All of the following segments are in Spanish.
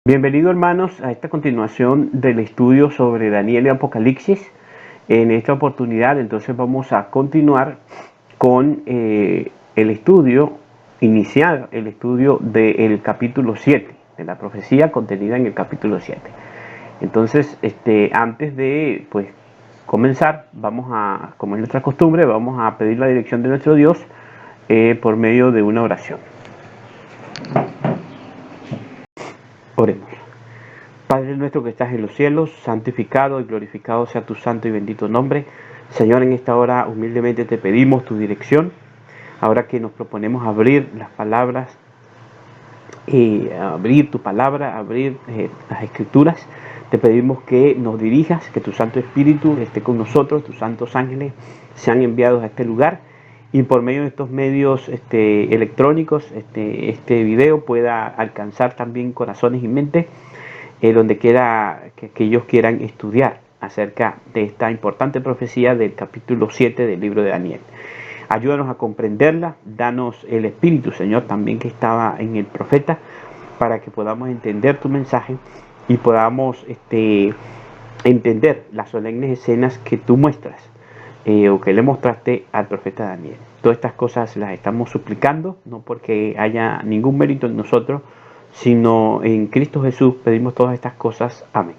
Bienvenido, hermanos, a esta continuación del estudio sobre Daniel y Apocalipsis. En esta oportunidad entonces vamos a continuar con el estudio, iniciar el estudio del capítulo 7, de la profecía contenida en el capítulo 7. Entonces, antes de comenzar, vamos a, como es nuestra costumbre, vamos a pedir la dirección de nuestro Dios por medio de una oración. Oremos. Padre nuestro que estás en los cielos, santificado y glorificado sea tu santo y bendito nombre. Señor, en esta hora humildemente te pedimos tu dirección. Ahora que nos proponemos abrir las palabras, abrir tu palabra, abrir las escrituras, te pedimos que nos dirijas, que tu Santo Espíritu esté con nosotros, tus santos ángeles sean enviados a este lugar y por medio de estos medios electrónicos, este video pueda alcanzar también corazones y mentes donde quiera que ellos quieran estudiar acerca de esta importante profecía del capítulo 7 del libro de Daniel. Ayúdanos a comprenderla, danos el Espíritu, Señor, también que estaba en el profeta, para que podamos entender tu mensaje y podamos entender las solemnes escenas que tú muestras o que le mostraste al profeta Daniel. Todas estas cosas las estamos suplicando, no porque haya ningún mérito en nosotros, sino en Cristo Jesús pedimos todas estas cosas. Amén.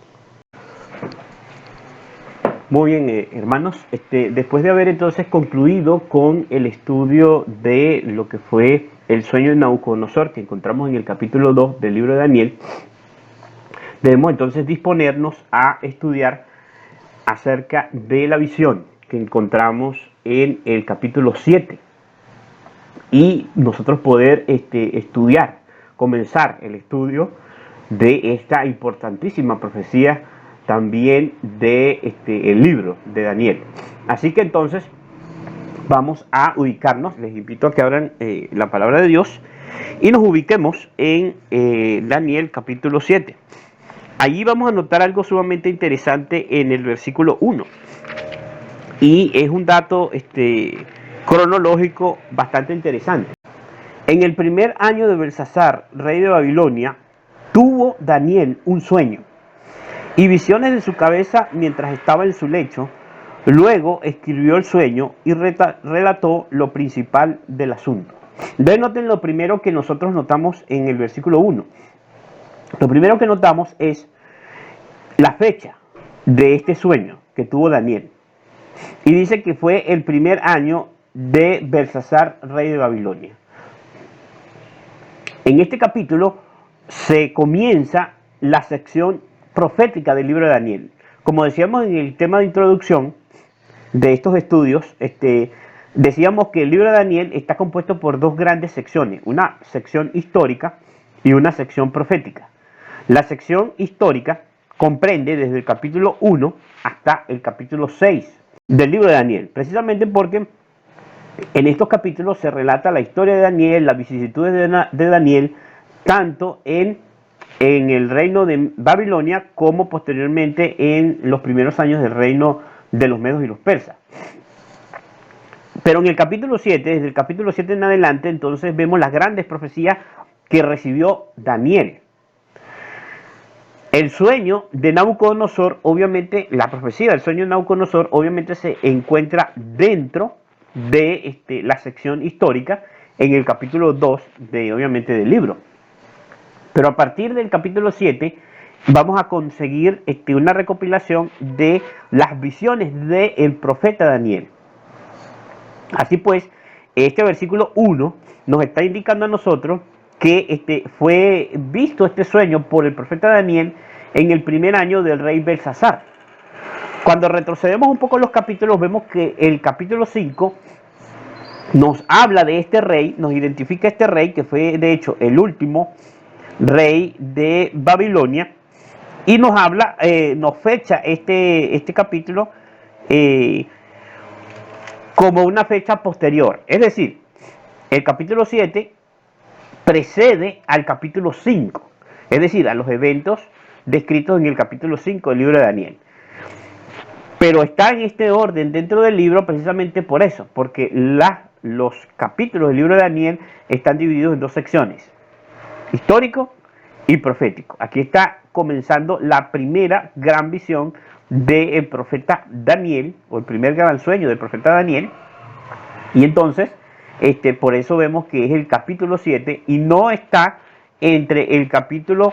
Muy bien, hermanos, después de haber entonces concluido con el estudio de lo que fue el sueño de Nabucodonosor, que encontramos en el capítulo 2 del libro de Daniel, debemos entonces disponernos a estudiar acerca de la visión que encontramos en el capítulo 7 y nosotros poder estudiar, comenzar el estudio de esta importantísima profecía también de el libro de Daniel. Así que entonces vamos a ubicarnos, les invito a que abran la palabra de Dios y nos ubiquemos en Daniel capítulo 7. Allí vamos a notar algo sumamente interesante en el versículo 1 y es un dato cronológico bastante interesante. En el primer año de Belsasar, rey de Babilonia, tuvo Daniel un sueño y visiones de su cabeza mientras estaba en su lecho. Luego escribió el sueño y relató lo principal del asunto. Noten lo primero que nosotros notamos en el versículo 1. Lo primero que notamos es la fecha de este sueño que tuvo Daniel. Y dice que fue el primer año de Belsasar, rey de Babilonia. En este capítulo se comienza la sección profética del libro de Daniel. Como decíamos en el tema de introducción de estos estudios, decíamos que el libro de Daniel está compuesto por dos grandes secciones, una sección histórica y una sección profética. La sección histórica comprende desde el capítulo 1 hasta el capítulo 6 del libro de Daniel, precisamente porque en estos capítulos se relata la historia de Daniel, las vicisitudes de Daniel, tanto en el reino de Babilonia como posteriormente en los primeros años del reino de los medos y los persas. Pero en el capítulo 7, desde el capítulo 7 en adelante, entonces vemos las grandes profecías que recibió Daniel. El sueño de Nabucodonosor, obviamente, la profecía del sueño de Nabucodonosor, obviamente se encuentra dentro de la sección histórica en el capítulo 2 obviamente, del libro. Pero a partir del capítulo 7 vamos a conseguir una recopilación de las visiones del profeta Daniel. Así pues, este versículo 1 nos está indicando a nosotros que fue visto este sueño por el profeta Daniel en el primer año del rey Belsasar. Cuando retrocedemos un poco los capítulos, vemos que el capítulo 5 nos habla de este rey, nos identifica este rey, que fue de hecho el último rey de Babilonia, y nos habla, nos fecha este capítulo como una fecha posterior. Es decir, el capítulo 7 precede al capítulo 5, es decir, a los eventos descritos en el capítulo 5 del libro de Daniel. Pero está en este orden dentro del libro precisamente por eso, porque los capítulos del libro de Daniel están divididos en dos secciones, histórico y profético. Aquí está comenzando la primera gran visión del profeta Daniel, o el primer gran sueño del profeta Daniel. Y entonces, por eso vemos que es el capítulo 7 y no está entre el capítulo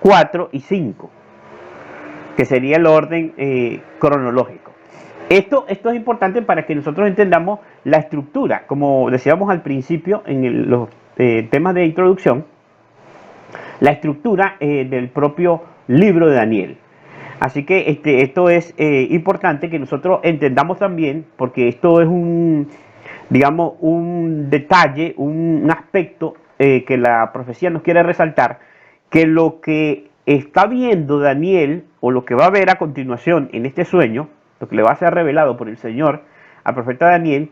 4 y 5, que sería el orden cronológico. Esto es importante para que nosotros entendamos la estructura, como decíamos al principio en los temas de introducción, la estructura del propio libro de Daniel. Así que esto es importante que nosotros entendamos también, porque esto es digamos, un detalle, un aspecto que la profecía nos quiere resaltar, que lo que está viendo Daniel, o lo que va a ver a continuación en este sueño, lo que le va a ser revelado por el Señor al profeta Daniel,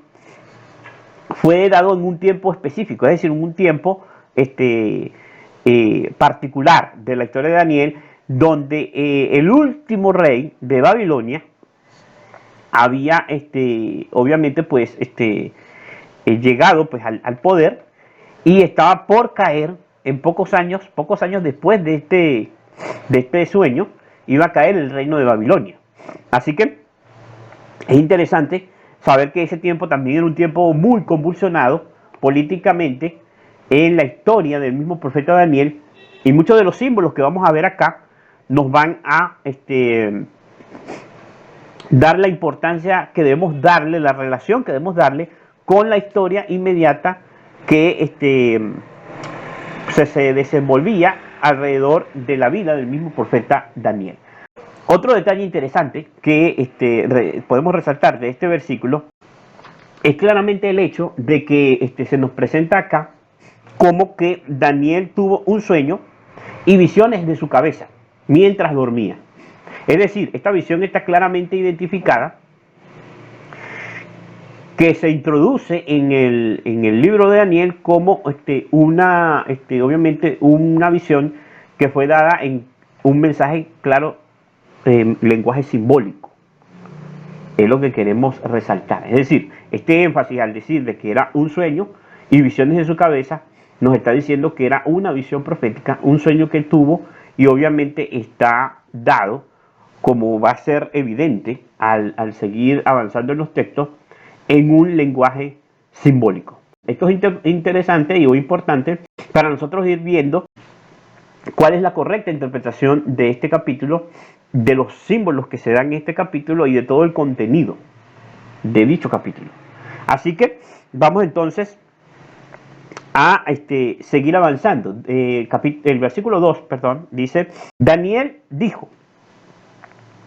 fue dado en un tiempo específico, es decir, en un tiempo particular de la historia de Daniel, donde el último rey de Babilonia había, obviamente, pues, llegado pues, al poder y estaba por caer en pocos años después de este sueño, iba a caer el reino de Babilonia. Así que es interesante saber que ese tiempo también era un tiempo muy convulsionado políticamente en la historia del mismo profeta Daniel, y muchos de los símbolos que vamos a ver acá nos van a dar la importancia que debemos darle, la relación que debemos darle con la historia inmediata que se desenvolvía alrededor de la vida del mismo profeta Daniel. Otro detalle interesante que podemos resaltar de este versículo es claramente el hecho de que se nos presenta acá como que Daniel tuvo un sueño y visiones de su cabeza mientras dormía. Es decir, esta visión está claramente identificada, que se introduce en el libro de Daniel como obviamente una visión que fue dada en un mensaje claro, lenguaje simbólico. Es lo que queremos resaltar. Es decir, este énfasis al decir de que era un sueño y visiones de su cabeza, nos está diciendo que era una visión profética, un sueño que él tuvo, y obviamente está dado, como va a ser evidente al seguir avanzando en los textos, en un lenguaje simbólico. Esto es interesante y muy importante para nosotros ir viendo cuál es la correcta interpretación de este capítulo, de los símbolos que se dan en este capítulo y de todo el contenido de dicho capítulo. Así que vamos entonces a seguir avanzando. El versículo 2, perdón, dice: Daniel dijo: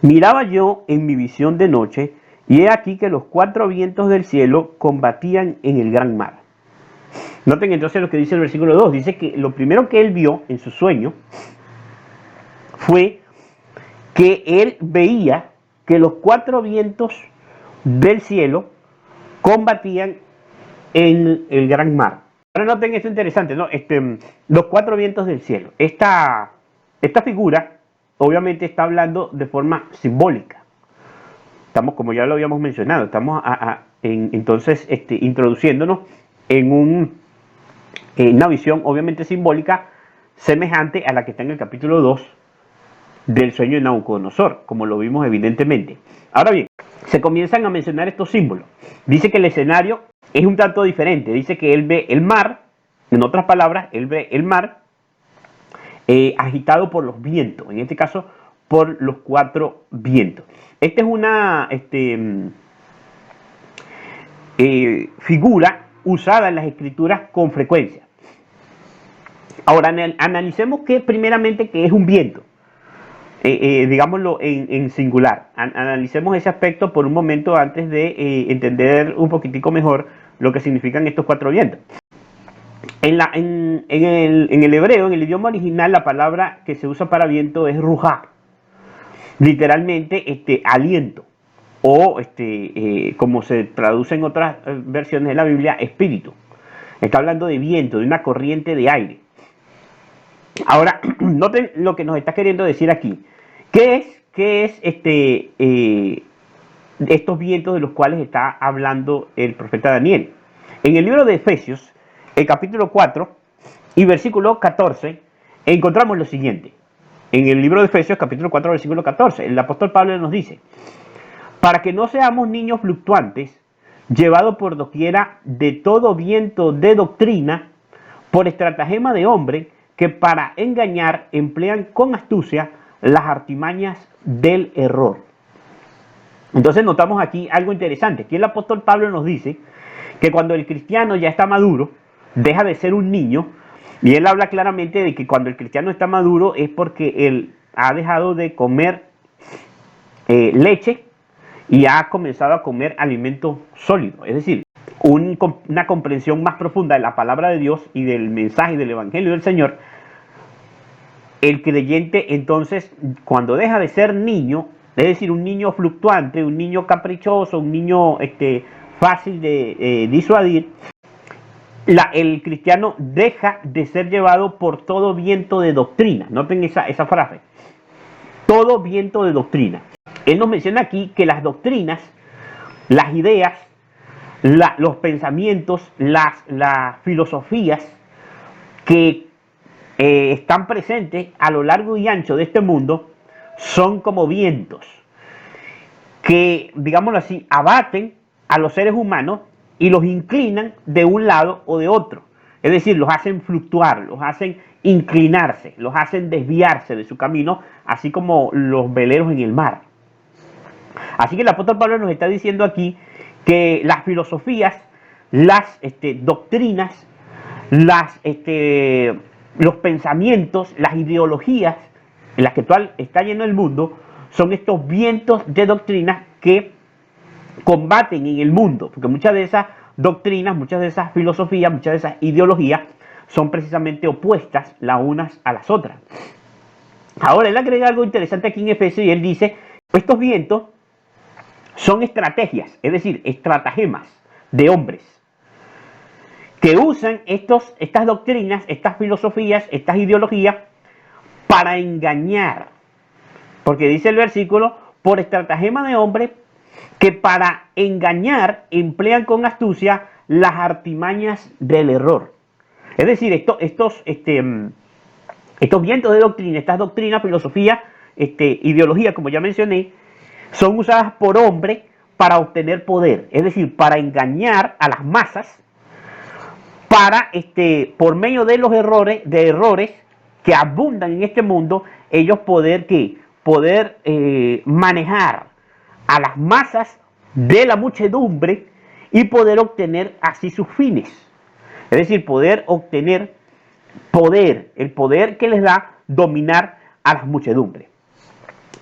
miraba yo en mi visión de noche, y he aquí que los cuatro vientos del cielo combatían en el gran mar. Noten entonces lo que dice el versículo 2. Dice que lo primero que él vio en su sueño fue que él veía que los cuatro vientos del cielo combatían en el gran mar. Ahora noten esto interesante, ¿no? Los cuatro vientos del cielo. Esta figura obviamente está hablando de forma simbólica. Estamos, como ya lo habíamos mencionado, estamos entonces introduciéndonos en una visión obviamente simbólica semejante a la que está en el capítulo 2 del sueño de Nabucodonosor, como lo vimos evidentemente. Ahora bien, se comienzan a mencionar estos símbolos. Dice que el escenario es un tanto diferente. Dice que él ve el mar, en otras palabras, él ve el mar agitado por los vientos, en este caso por los cuatro vientos. Esta es una figura usada en las escrituras con frecuencia. Ahora analicemos primeramente qué es un viento, digámoslo en singular. Analicemos ese aspecto por un momento antes de entender un poquitico mejor lo que significan estos cuatro vientos. En el hebreo, en el idioma original, la palabra que se usa para viento es ruja, literalmente aliento, o como se traduce en otras versiones de la Biblia, espíritu. Está hablando de viento, de una corriente de aire. Ahora, noten lo que nos está queriendo decir aquí. ¿Qué es estos vientos de los cuales está hablando el profeta Daniel? En el libro de Efesios, el capítulo 4 y versículo 14, encontramos lo siguiente. En el libro de Efesios, capítulo 4, versículo 14, el apóstol Pablo nos dice: para que no seamos niños fluctuantes, llevados por doquiera de todo viento de doctrina, por estratagema de hombre, que para engañar emplean con astucia las artimañas del error. Entonces notamos aquí algo interesante. Aquí el apóstol Pablo nos dice que cuando el cristiano ya está maduro, deja de ser un niño, y él habla claramente de que cuando el cristiano está maduro es porque él ha dejado de comer leche y ha comenzado a comer alimento sólido, es decir, una comprensión más profunda de la palabra de Dios y del mensaje del Evangelio del Señor. El creyente entonces, cuando deja de ser niño, es decir, un niño fluctuante, un niño caprichoso, un niño fácil de disuadir, el cristiano deja de ser llevado por todo viento de doctrina. Noten esa frase, todo viento de doctrina. Él nos menciona aquí que las doctrinas, las ideas, los pensamientos, las filosofías que están presentes a lo largo y ancho de este mundo son como vientos que, digámoslo así, abaten a los seres humanos y los inclinan de un lado o de otro. Es decir, los hacen fluctuar, los hacen inclinarse, los hacen desviarse de su camino, así como los veleros en el mar. Así que el apóstol Pablo nos está diciendo aquí que las filosofías, las doctrinas, los pensamientos, las ideologías en las que está lleno el mundo, son estos vientos de doctrinas que combaten en el mundo, porque muchas de esas doctrinas, muchas de esas filosofías, muchas de esas ideologías son precisamente opuestas las unas a las otras. Ahora, él agrega algo interesante aquí en Efesios y él dice: estos vientos son estrategias, es decir, estratagemas de hombres que usan estas doctrinas, estas filosofías, estas ideologías para engañar. Porque dice el versículo: por estratagema de hombres que para engañar emplean con astucia las artimañas del error. Es decir, estos vientos de doctrina, estas doctrinas, filosofía, ideología, como ya mencioné, son usadas por hombres para obtener poder, es decir, para engañar a las masas, para, por medio de los errores que abundan en este mundo, ellos poder manejar a las masas de la muchedumbre y poder obtener así sus fines. Es decir, poder obtener poder, el poder que les da dominar a las muchedumbres.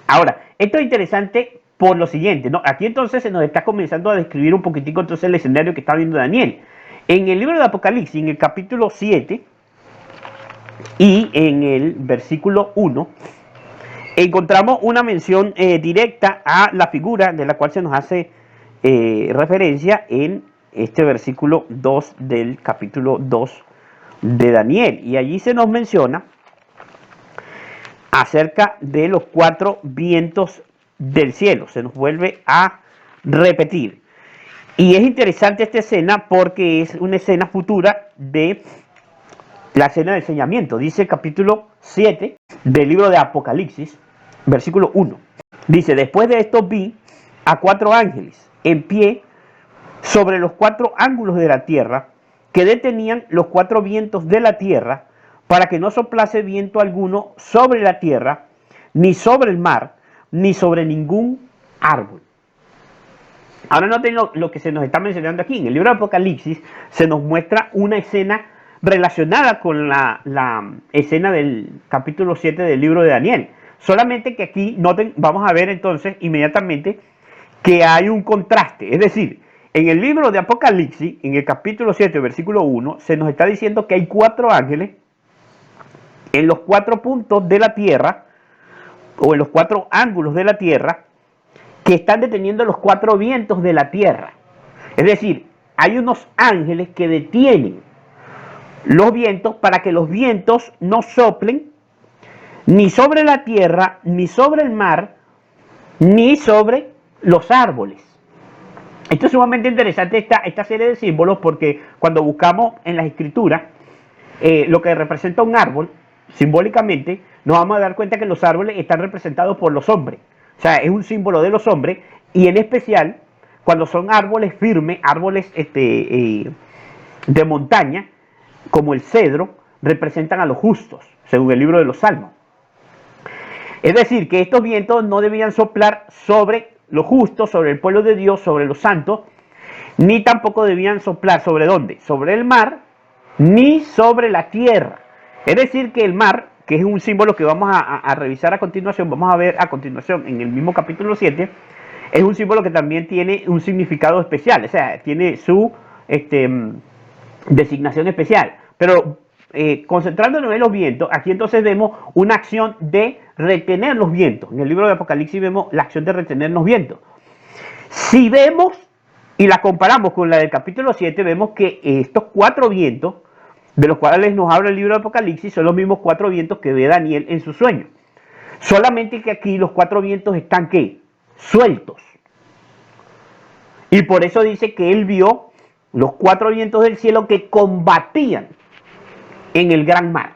Ahora, esto es interesante por lo siguiente, ¿no? Aquí entonces se nos está comenzando a describir un poquitico entonces el escenario que está viendo Daniel. En el libro de Apocalipsis, en el capítulo 7 y en el versículo 1, encontramos una mención directa a la figura de la cual se nos hace referencia en este versículo 2 del capítulo 2 de Daniel. Y allí se nos menciona acerca de los 4 vientos del cielo. Se nos vuelve a repetir. Y es interesante esta escena porque es una escena futura de la escena del enseñamiento. Dice el capítulo 7 del libro de Apocalipsis, versículo 1. Dice: después de esto vi a 4 ángeles en pie sobre los 4 ángulos de la tierra, que detenían los 4 vientos de la tierra, para que no soplase viento alguno sobre la tierra, ni sobre el mar, ni sobre ningún árbol. Ahora noten lo que se nos está mencionando aquí. En el libro de Apocalipsis se nos muestra una escena relacionada con la escena del capítulo 7 del libro de Daniel. Solamente que aquí, noten, vamos a ver entonces inmediatamente que hay un contraste. Es decir, en el libro de Apocalipsis, en el capítulo 7, versículo 1, se nos está diciendo que hay 4 ángeles en los 4 puntos de la tierra, o en los 4 ángulos de la tierra, que están deteniendo los 4 vientos de la tierra. Es decir, hay unos ángeles que detienen los vientos para que los vientos no soplen ni sobre la tierra, ni sobre el mar, ni sobre los árboles. Esto es sumamente interesante, esta serie de símbolos, porque cuando buscamos en las escrituras lo que representa un árbol, simbólicamente, nos vamos a dar cuenta que los árboles están representados por los hombres. O sea, es un símbolo de los hombres, y en especial cuando son árboles firmes, árboles de montaña, como el cedro, representan a los justos, según el libro de los Salmos. Es decir, que estos vientos no debían soplar sobre los justos, sobre el pueblo de Dios, sobre los santos, ni tampoco debían soplar sobre ¿dónde? Sobre el mar, ni sobre la tierra. Es decir, que el mar, que es un símbolo que vamos a revisar a continuación, vamos a ver a continuación en el mismo capítulo 7, es un símbolo que también tiene un significado especial, o sea, tiene su designación especial. Pero concentrándonos en los vientos, aquí entonces vemos una acción de retener los vientos. En el libro de Apocalipsis vemos la acción de retener los vientos. Si vemos y la comparamos con la del capítulo 7, vemos que estos 4 vientos, de los cuales nos habla el libro de Apocalipsis, son los mismos 4 vientos que ve Daniel en su sueño. Solamente que aquí los 4 vientos están, ¿qué? Sueltos. Y por eso dice que él vio los 4 vientos del cielo que combatían en el gran mar.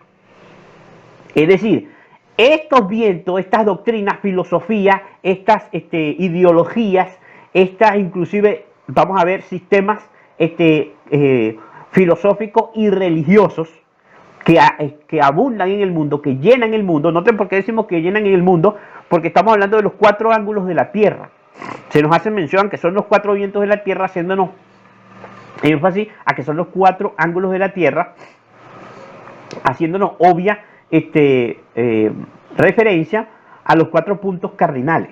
Es decir, estos vientos, estas doctrinas, filosofías, estas ideologías, estas inclusive, vamos a ver, sistemas filosóficos y religiosos que abundan en el mundo, que llenan el mundo. Noten por qué decimos que llenan en el mundo, porque estamos hablando de los 4 ángulos de la tierra. Se nos hace mención que son los 4 vientos de la tierra, haciéndonos énfasis a que son los 4 ángulos de la tierra, haciéndonos obvia referencia a los 4 puntos cardinales.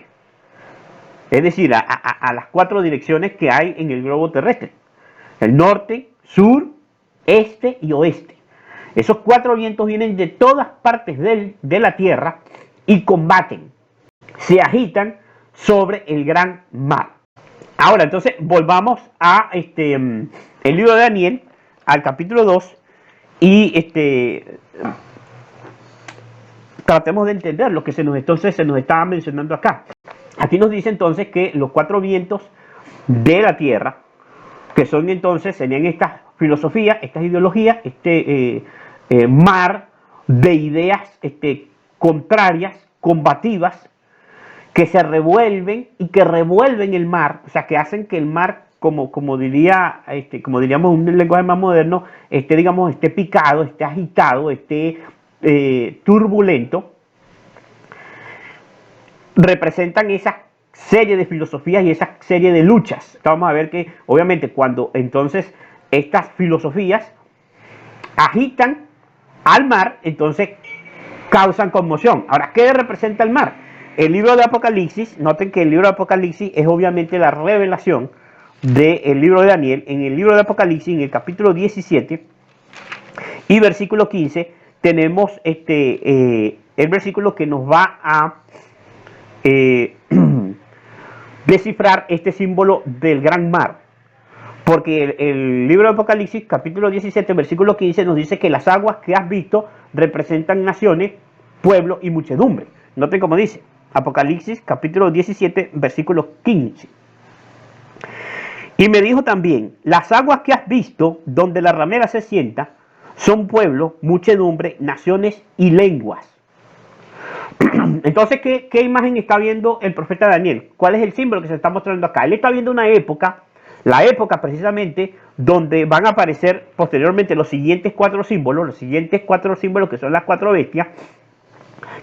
Es decir, a las 4 direcciones que hay en el globo terrestre: el norte, sur, este y oeste. Esos 4 vientos vienen de todas partes de la tierra y combaten, se agitan sobre el gran mar. Ahora, entonces, volvamos a el libro de Daniel, al capítulo 2, y tratemos de entender lo que se nos estaba mencionando acá. Aquí nos dice entonces que los 4 vientos de la tierra, que son entonces, serían estas filosofías, estas ideologías, mar de ideas contrarias, combativas, que se revuelven y que revuelven el mar, o sea, que hacen que el mar, como diríamos en un lenguaje más moderno, esté picado, esté agitado, esté turbulento. Representan esa serie de filosofías y esa serie de luchas. Vamos a ver que, obviamente, cuando entonces estas filosofías agitan al mar, entonces causan conmoción. Ahora, ¿qué representa el mar? El libro de Apocalipsis, noten que el libro de Apocalipsis es obviamente la revelación del libro de Daniel. En el libro de Apocalipsis, en el capítulo 17 y versículo 15, tenemos el versículo que nos va a descifrar este símbolo del gran mar. Porque el libro de Apocalipsis, capítulo 17, versículo 15, nos dice que las aguas que has visto representan naciones, pueblos y muchedumbre. Noten cómo dice Apocalipsis, capítulo 17, versículo 15. Y me dijo también: las aguas que has visto, donde la ramera se sienta, son pueblos, muchedumbre, naciones y lenguas. Entonces, ¿qué imagen está viendo el profeta Daniel? ¿Cuál es el símbolo que se está mostrando acá? Él está viendo una época, la época precisamente donde van a aparecer posteriormente los siguientes 4 símbolos, que son las 4 bestias,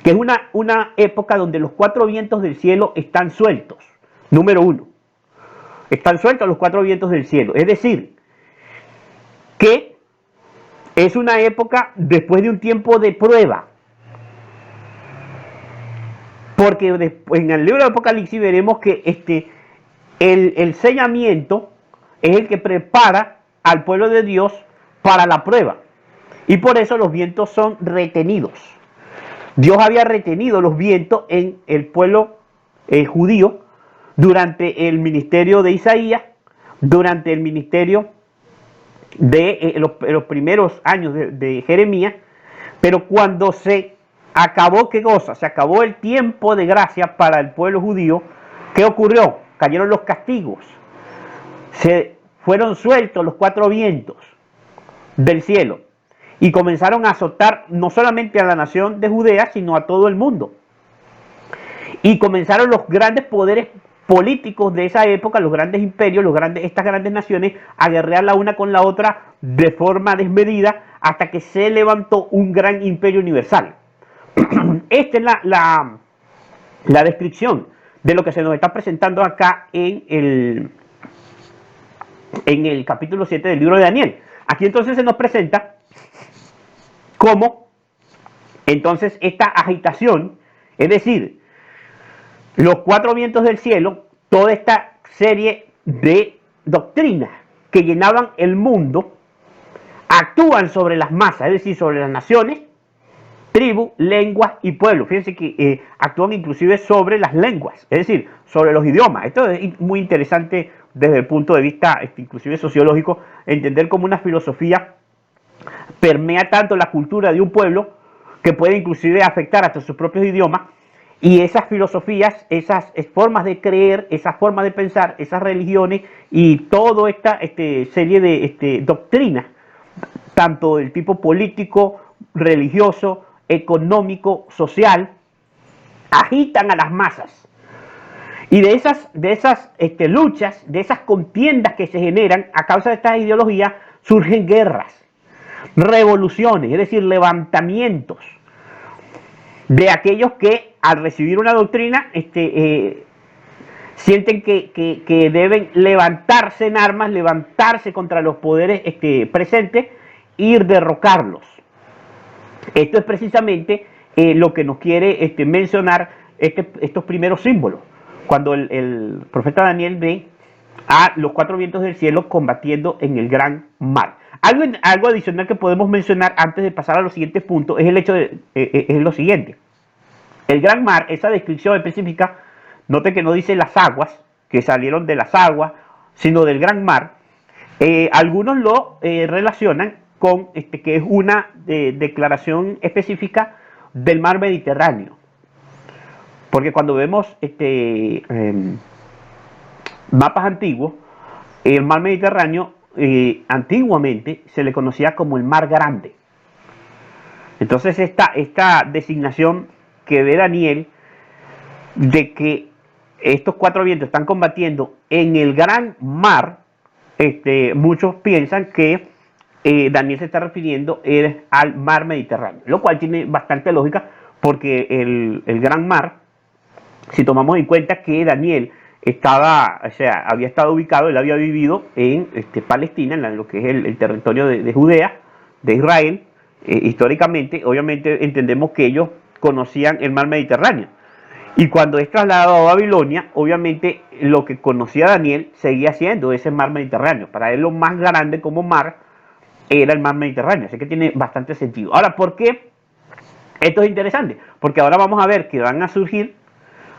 que es una época donde los 4 vientos del cielo están sueltos. Número 1, están sueltos los 4 vientos del cielo. Es decir, que es una época después de un tiempo de prueba. Porque en el libro de Apocalipsis veremos que el sellamiento es el que prepara al pueblo de Dios para la prueba. Y por eso los vientos son retenidos. Dios había retenido los vientos en el pueblo judío durante el ministerio de Isaías, durante el ministerio de los primeros años de Jeremías, pero cuando se acabó, ¿qué cosa? Se acabó el tiempo de gracia para el pueblo judío. ¿Qué ocurrió? Cayeron los castigos. Se fueron sueltos los 4 vientos del cielo. y comenzaron a azotar no solamente a la nación de Judea, sino a todo el mundo. Y comenzaron los grandes poderes políticos de esa época, los grandes imperios, estas grandes naciones, a guerrear la una con la otra de forma desmedida hasta que se levantó un gran imperio universal. Esta es la descripción de lo que se nos está presentando acá en el capítulo 7 del libro de Daniel. Aquí entonces se nos presenta cómo entonces esta agitación, es decir, los cuatro vientos del cielo, toda esta serie de doctrinas que llenaban el mundo, actúan sobre las masas, es decir, sobre las naciones, tribus, lenguas y pueblos. Fíjense que actúan inclusive sobre las lenguas, es decir, sobre los idiomas. Esto es muy interesante desde el punto de vista inclusive sociológico, entender cómo una filosofía permea tanto la cultura de un pueblo que puede inclusive afectar hasta sus propios idiomas. Y esas filosofías, esas formas de creer, esas formas de pensar, esas religiones y toda esta serie de doctrinas, tanto del tipo político, religioso, económico, social, agitan a las masas. Y de esas luchas, de esas contiendas que se generan a causa de estas ideologías, surgen guerras, revoluciones, es decir, levantamientos de aquellos que al recibir una doctrina sienten que deben levantarse en armas, levantarse contra los poderes presentes, ir derrocarlos. Esto es precisamente lo que nos quiere mencionar estos primeros símbolos, cuando el profeta Daniel ve a los cuatro vientos del cielo combatiendo en el gran mar. Algo adicional que podemos mencionar antes de pasar a los siguientes puntos es el hecho es lo siguiente. El gran mar, esa descripción específica, note que no dice las aguas, que salieron de las aguas, sino del gran mar. Algunos lo relacionan con que es una declaración específica del mar Mediterráneo. Porque cuando vemos mapas antiguos, el mar Mediterráneo antiguamente se le conocía como el mar grande. Entonces esta designación que ve Daniel de que estos cuatro vientos están combatiendo en el gran mar, muchos piensan que Daniel se está refiriendo al mar Mediterráneo, lo cual tiene bastante lógica porque el gran mar, si tomamos en cuenta que Daniel había estado ubicado, él había vivido en Palestina, en lo que es el territorio de Judea, de Israel, históricamente, obviamente entendemos que ellos conocían el mar Mediterráneo. Y cuando es trasladado a Babilonia, obviamente lo que conocía Daniel seguía siendo ese mar Mediterráneo. Para él lo más grande como mar era el mar Mediterráneo. Así que tiene bastante sentido. Ahora, ¿por qué esto es interesante? Porque ahora vamos a ver que van a surgir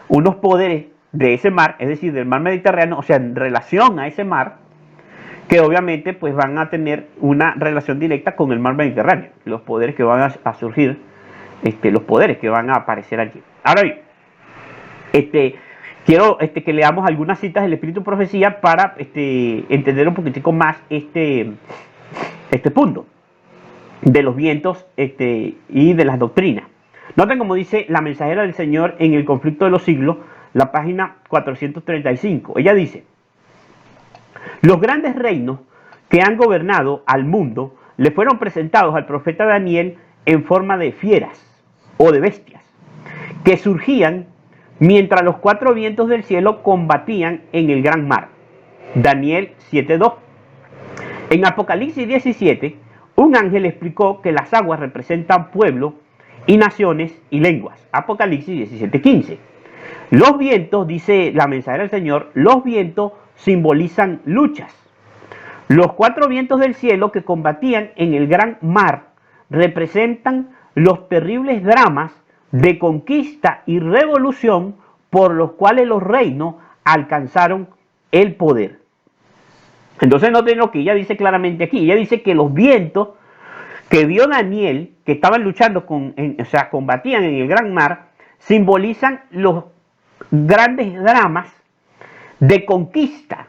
unos poderes de ese mar, es decir, del mar Mediterráneo, o sea, en relación a ese mar, que obviamente pues van a tener una relación directa con el mar Mediterráneo. Los poderes que van a surgir, los poderes que van a aparecer allí. Ahora bien, quiero que leamos algunas citas del Espíritu Profecía para entender un poquitico más este punto de los vientos y de las doctrinas. Noten como dice la mensajera del Señor en el conflicto de los siglos, la página 435. Ella dice: los grandes reinos que han gobernado al mundo le fueron presentados al profeta Daniel en forma de fieras o de bestias que surgían mientras los cuatro vientos del cielo combatían en el gran mar. Daniel 7:2. En Apocalipsis 17, un ángel explicó que las aguas representan pueblos y naciones y lenguas. Apocalipsis 17:15. Los vientos, dice la mensajera del Señor, los vientos simbolizan luchas. Los cuatro vientos del cielo que combatían en el gran mar representan los terribles dramas de conquista y revolución por los cuales los reinos alcanzaron el poder. Entonces noten lo que ella dice claramente aquí. Ella dice que los vientos que vio Daniel, que estaban luchando, combatían en el gran mar, simbolizan los grandes dramas de conquista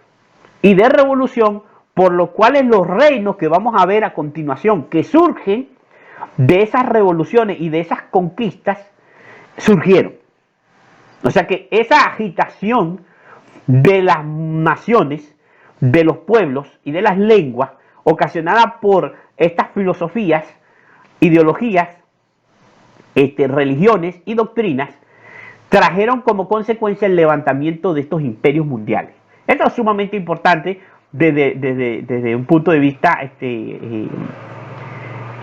y de revolución por los cuales los reinos que vamos a ver a continuación, que surgen de esas revoluciones y de esas conquistas surgieron. O sea que esa agitación de las naciones, de los pueblos y de las lenguas, ocasionada por estas filosofías, ideologías, religiones y doctrinas, trajeron como consecuencia el levantamiento de estos imperios mundiales. Esto es sumamente importante desde un punto de vista,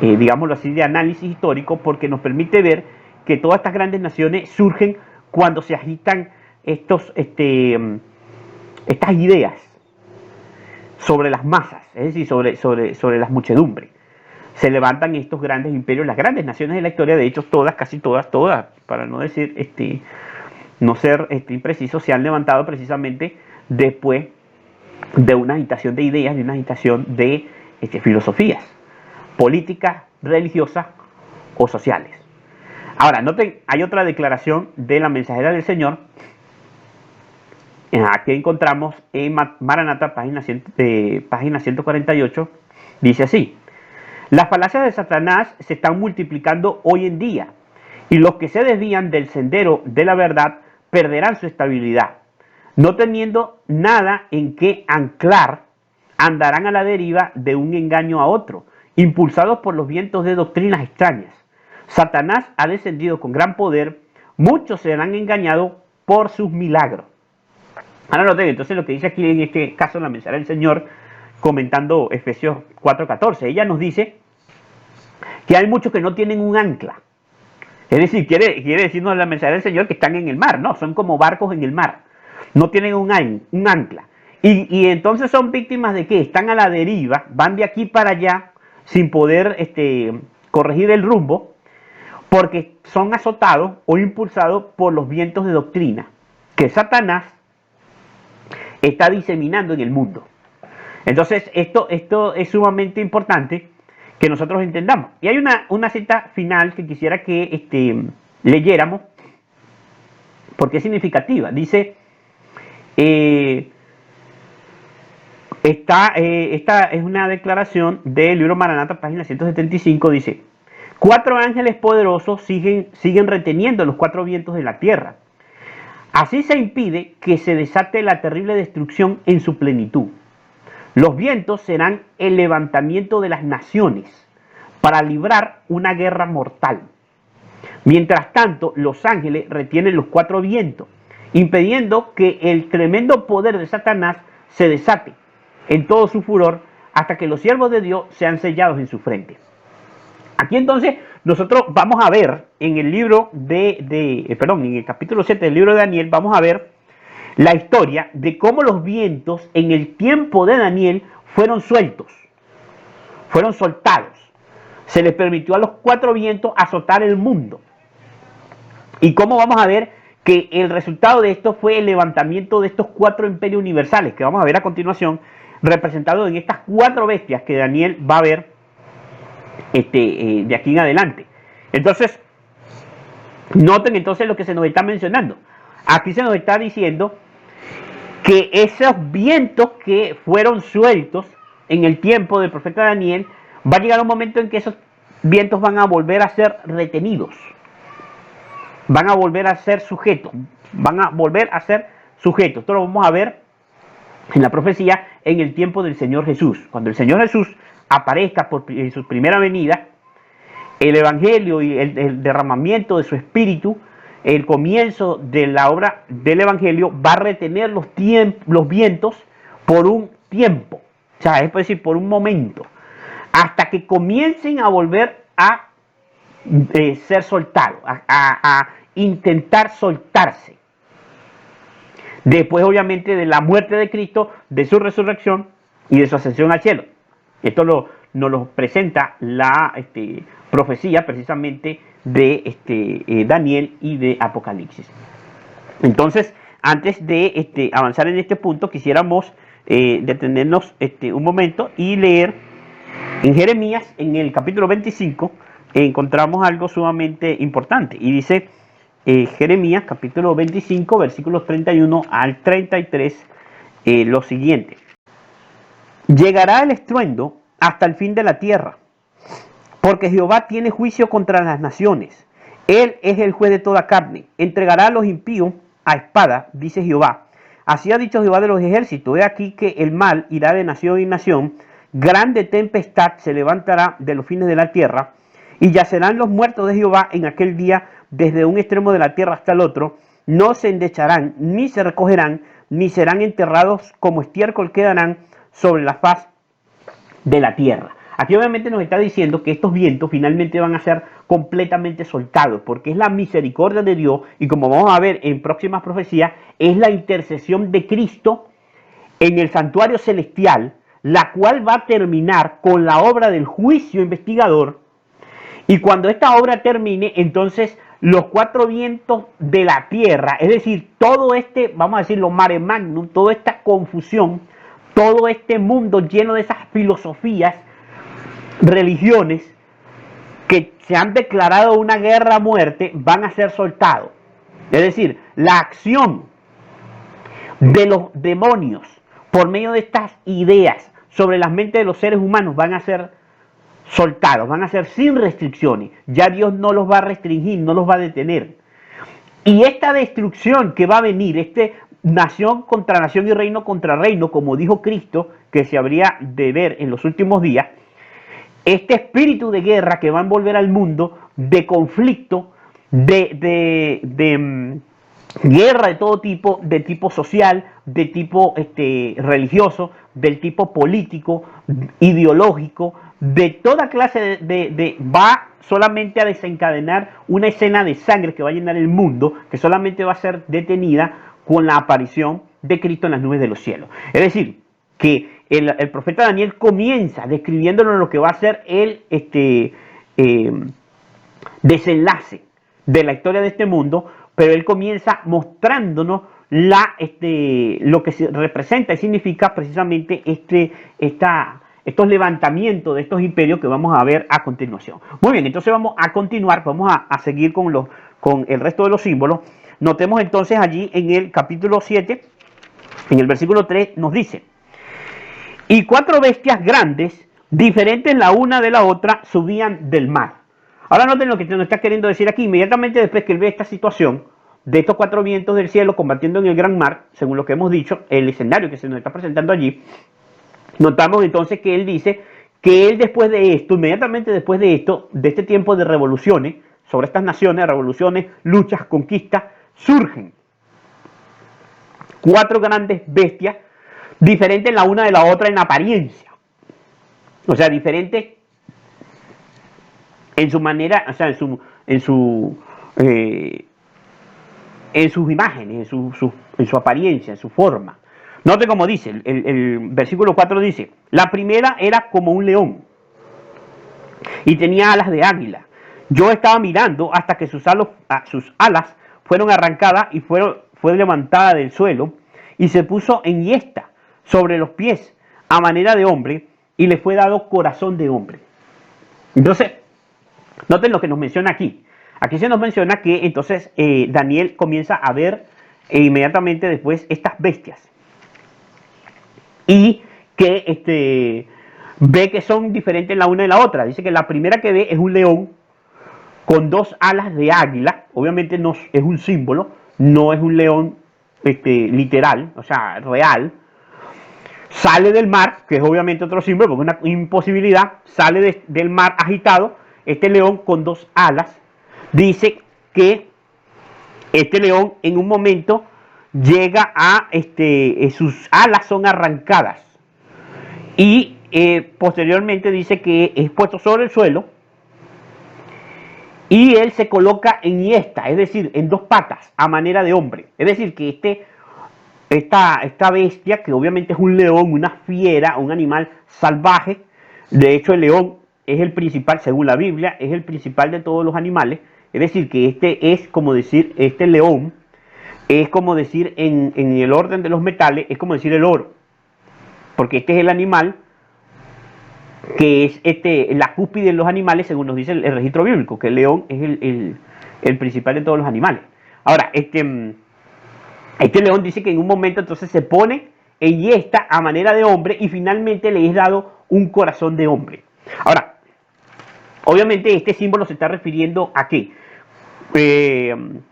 digámoslo así, de análisis histórico, porque nos permite ver que todas estas grandes naciones surgen cuando se agitan estas ideas sobre las masas, es decir, sobre las muchedumbres. Se levantan estos grandes imperios, las grandes naciones de la historia, de hecho todas, casi todas, para no decir, no ser impreciso, se han levantado precisamente después de una agitación de ideas, de una agitación de filosofías políticas, religiosas o sociales. Ahora, noten, hay otra declaración de la mensajera del Señor, aquí encontramos en Maranata, página 148, dice así: las falacias de Satanás se están multiplicando hoy en día, y los que se desvían del sendero de la verdad perderán su estabilidad. No teniendo nada en qué anclar, andarán a la deriva de un engaño a otro, impulsados por los vientos de doctrinas extrañas. Satanás ha descendido con gran poder, muchos serán engañados por sus milagros. Ahora noten, entonces lo que dice aquí en este caso la mensajera del Señor, comentando Efesios 4:14, ella nos dice que hay muchos que no tienen un ancla. Es decir, quiere decirnos la mensajera del Señor que están en el mar, no, son como barcos en el mar, no tienen un ancla. Y entonces son víctimas de qué, están a la deriva, van de aquí para allá sin poder corregir el rumbo, porque son azotados o impulsados por los vientos de doctrina que Satanás está diseminando en el mundo. Entonces esto es sumamente importante que nosotros entendamos. Y hay una cita final que quisiera que leyéramos, porque es significativa. Dice, esta es una declaración del libro Maranata, página 175, dice: 4 ángeles poderosos siguen reteniendo los 4 vientos de la tierra. Así se impide que se desate la terrible destrucción en su plenitud. Los vientos serán el levantamiento de las naciones para librar una guerra mortal. Mientras tanto, los ángeles retienen los 4 vientos, impidiendo que el tremendo poder de Satanás se desate en todo su furor hasta que los siervos de Dios sean sellados en su frente. Aquí entonces nosotros vamos a ver en el libro en el capítulo 7 del libro de Daniel, vamos a ver la historia de cómo los vientos en el tiempo de Daniel fueron sueltos, fueron soltados. Se les permitió a los 4 vientos azotar el mundo. Y cómo vamos a ver que el resultado de esto fue el levantamiento de estos 4 imperios universales, que vamos a ver a continuación, representados en estas 4 bestias que Daniel va a ver de aquí en adelante. Entonces, noten entonces lo que se nos está mencionando. Aquí se nos está diciendo que esos vientos que fueron sueltos en el tiempo del profeta Daniel, va a llegar un momento en que esos vientos van a volver a ser retenidos, van a volver a ser sujetos, Esto lo vamos a ver en la profecía en el tiempo del Señor Jesús. Cuando el Señor Jesús aparezca en su primera venida, el evangelio y el derramamiento de su espíritu, el comienzo de la obra del evangelio va a retener los vientos por un tiempo, o sea, es decir, por un momento, hasta que comiencen a volver a ser soltados, a intentar soltarse. Después, obviamente, de la muerte de Cristo, de su resurrección y de su ascensión al cielo. Esto nos lo presenta la profecía precisamente de Daniel y de Apocalipsis. Entonces, antes de avanzar en este punto, quisiéramos detenernos un momento y leer en Jeremías, en el capítulo 25, encontramos algo sumamente importante. Y dice Jeremías, capítulo 25, versículos 31 al 33, lo siguiente: llegará el estruendo hasta el fin de la tierra, Porque Jehová tiene juicio contra las naciones. Él es el juez de toda carne. Entregará a los impíos a espada, dice Jehová. Así ha dicho Jehová de los ejércitos. He aquí que el mal irá de nación en nación. Grande tempestad se levantará de los fines de la tierra. Y yacerán los muertos de Jehová en aquel día desde un extremo de la tierra hasta el otro. No se endecharán, ni se recogerán, ni serán enterrados como estiércol quedarán sobre la faz de la tierra. Aquí obviamente nos está diciendo que estos vientos finalmente van a ser completamente soltados, porque es la misericordia de Dios, y como vamos a ver en próximas profecías, es la intercesión de Cristo en el santuario celestial, la cual va a terminar con la obra del juicio investigador, y cuando esta obra termine, entonces los cuatro vientos de la tierra, es decir, todo este, vamos a decirlo, mare magnum, toda esta confusión, todo este mundo lleno de esas filosofías, religiones que se han declarado una guerra a muerte, van a ser soltados. Es decir, la acción de los demonios por medio de estas ideas sobre las mentes de los seres humanos van a ser soltados, van a ser sin restricciones. Ya Dios no los va a restringir, no los va a detener. Y esta destrucción que va a venir, nación contra nación y reino contra reino, como dijo Cristo, que se habría de ver en los últimos días, este espíritu de guerra que va a envolver al mundo, de conflicto, de guerra de todo tipo, de tipo social, de tipo religioso, del tipo político, ideológico, de toda clase va solamente a desencadenar una escena de sangre que va a llenar el mundo, que solamente va a ser detenida con la aparición de Cristo en las nubes de los cielos. Es decir, que el profeta Daniel comienza describiéndonos lo que va a ser el desenlace de la historia de este mundo, pero él comienza mostrándonos lo que se representa y significa precisamente estos levantamientos de estos imperios que vamos a ver a continuación. Muy bien, entonces vamos a continuar, vamos a seguir con el resto de los símbolos. Notemos entonces allí en el capítulo 7, en el versículo 3, nos dice: y cuatro bestias grandes, diferentes la una de la otra, subían del mar. Ahora noten lo que nos está queriendo decir aquí. Inmediatamente después que él ve esta situación de estos cuatro vientos del cielo combatiendo en el gran mar, según lo que hemos dicho, el escenario que se nos está presentando allí, notamos entonces que él dice que él después de esto, inmediatamente después de esto, de este tiempo de revoluciones sobre estas naciones, revoluciones, luchas, conquistas, surgen cuatro grandes bestias diferentes la una de la otra en apariencia, o sea, diferentes en su manera, o sea, en sus imágenes, en su apariencia, en su forma. Note como dice, el versículo 4 dice: la primera era como un león y tenía alas de águila. Yo estaba mirando hasta que sus alas fueron arrancadas y fue levantada del suelo y se puso enhiesta sobre los pies a manera de hombre y le fue dado corazón de hombre. Entonces, noten lo que nos menciona aquí. Aquí se nos menciona que entonces Daniel comienza a ver inmediatamente después estas bestias y que ve que son diferentes la una de la otra. Dice que la primera que ve es un león con dos alas de águila. Obviamente no es un símbolo, no es un león literal, o sea, real. Sale del mar, que es obviamente otro símbolo, porque es una imposibilidad. Sale del mar agitado. Este león con dos alas. Dice que este león en un momento llega a sus alas son arrancadas y posteriormente dice que es puesto sobre el suelo y él se coloca enhiesta, es decir, en dos patas a manera de hombre. Es decir, que esta bestia, que obviamente es un león, una fiera, un animal salvaje. De hecho, el león es el principal, según la Biblia, es el principal de todos los animales. Es decir, que es como decir, este león es como decir en el orden de los metales, es como decir el oro. Porque este es el animal que es la cúspide de los animales, según nos dice el registro bíblico, que el león es el principal de todos los animales. Ahora, este león dice que en un momento entonces se pone enhiesta a manera de hombre y finalmente le es dado un corazón de hombre. Ahora, Obviamente este símbolo se está refiriendo a qué. En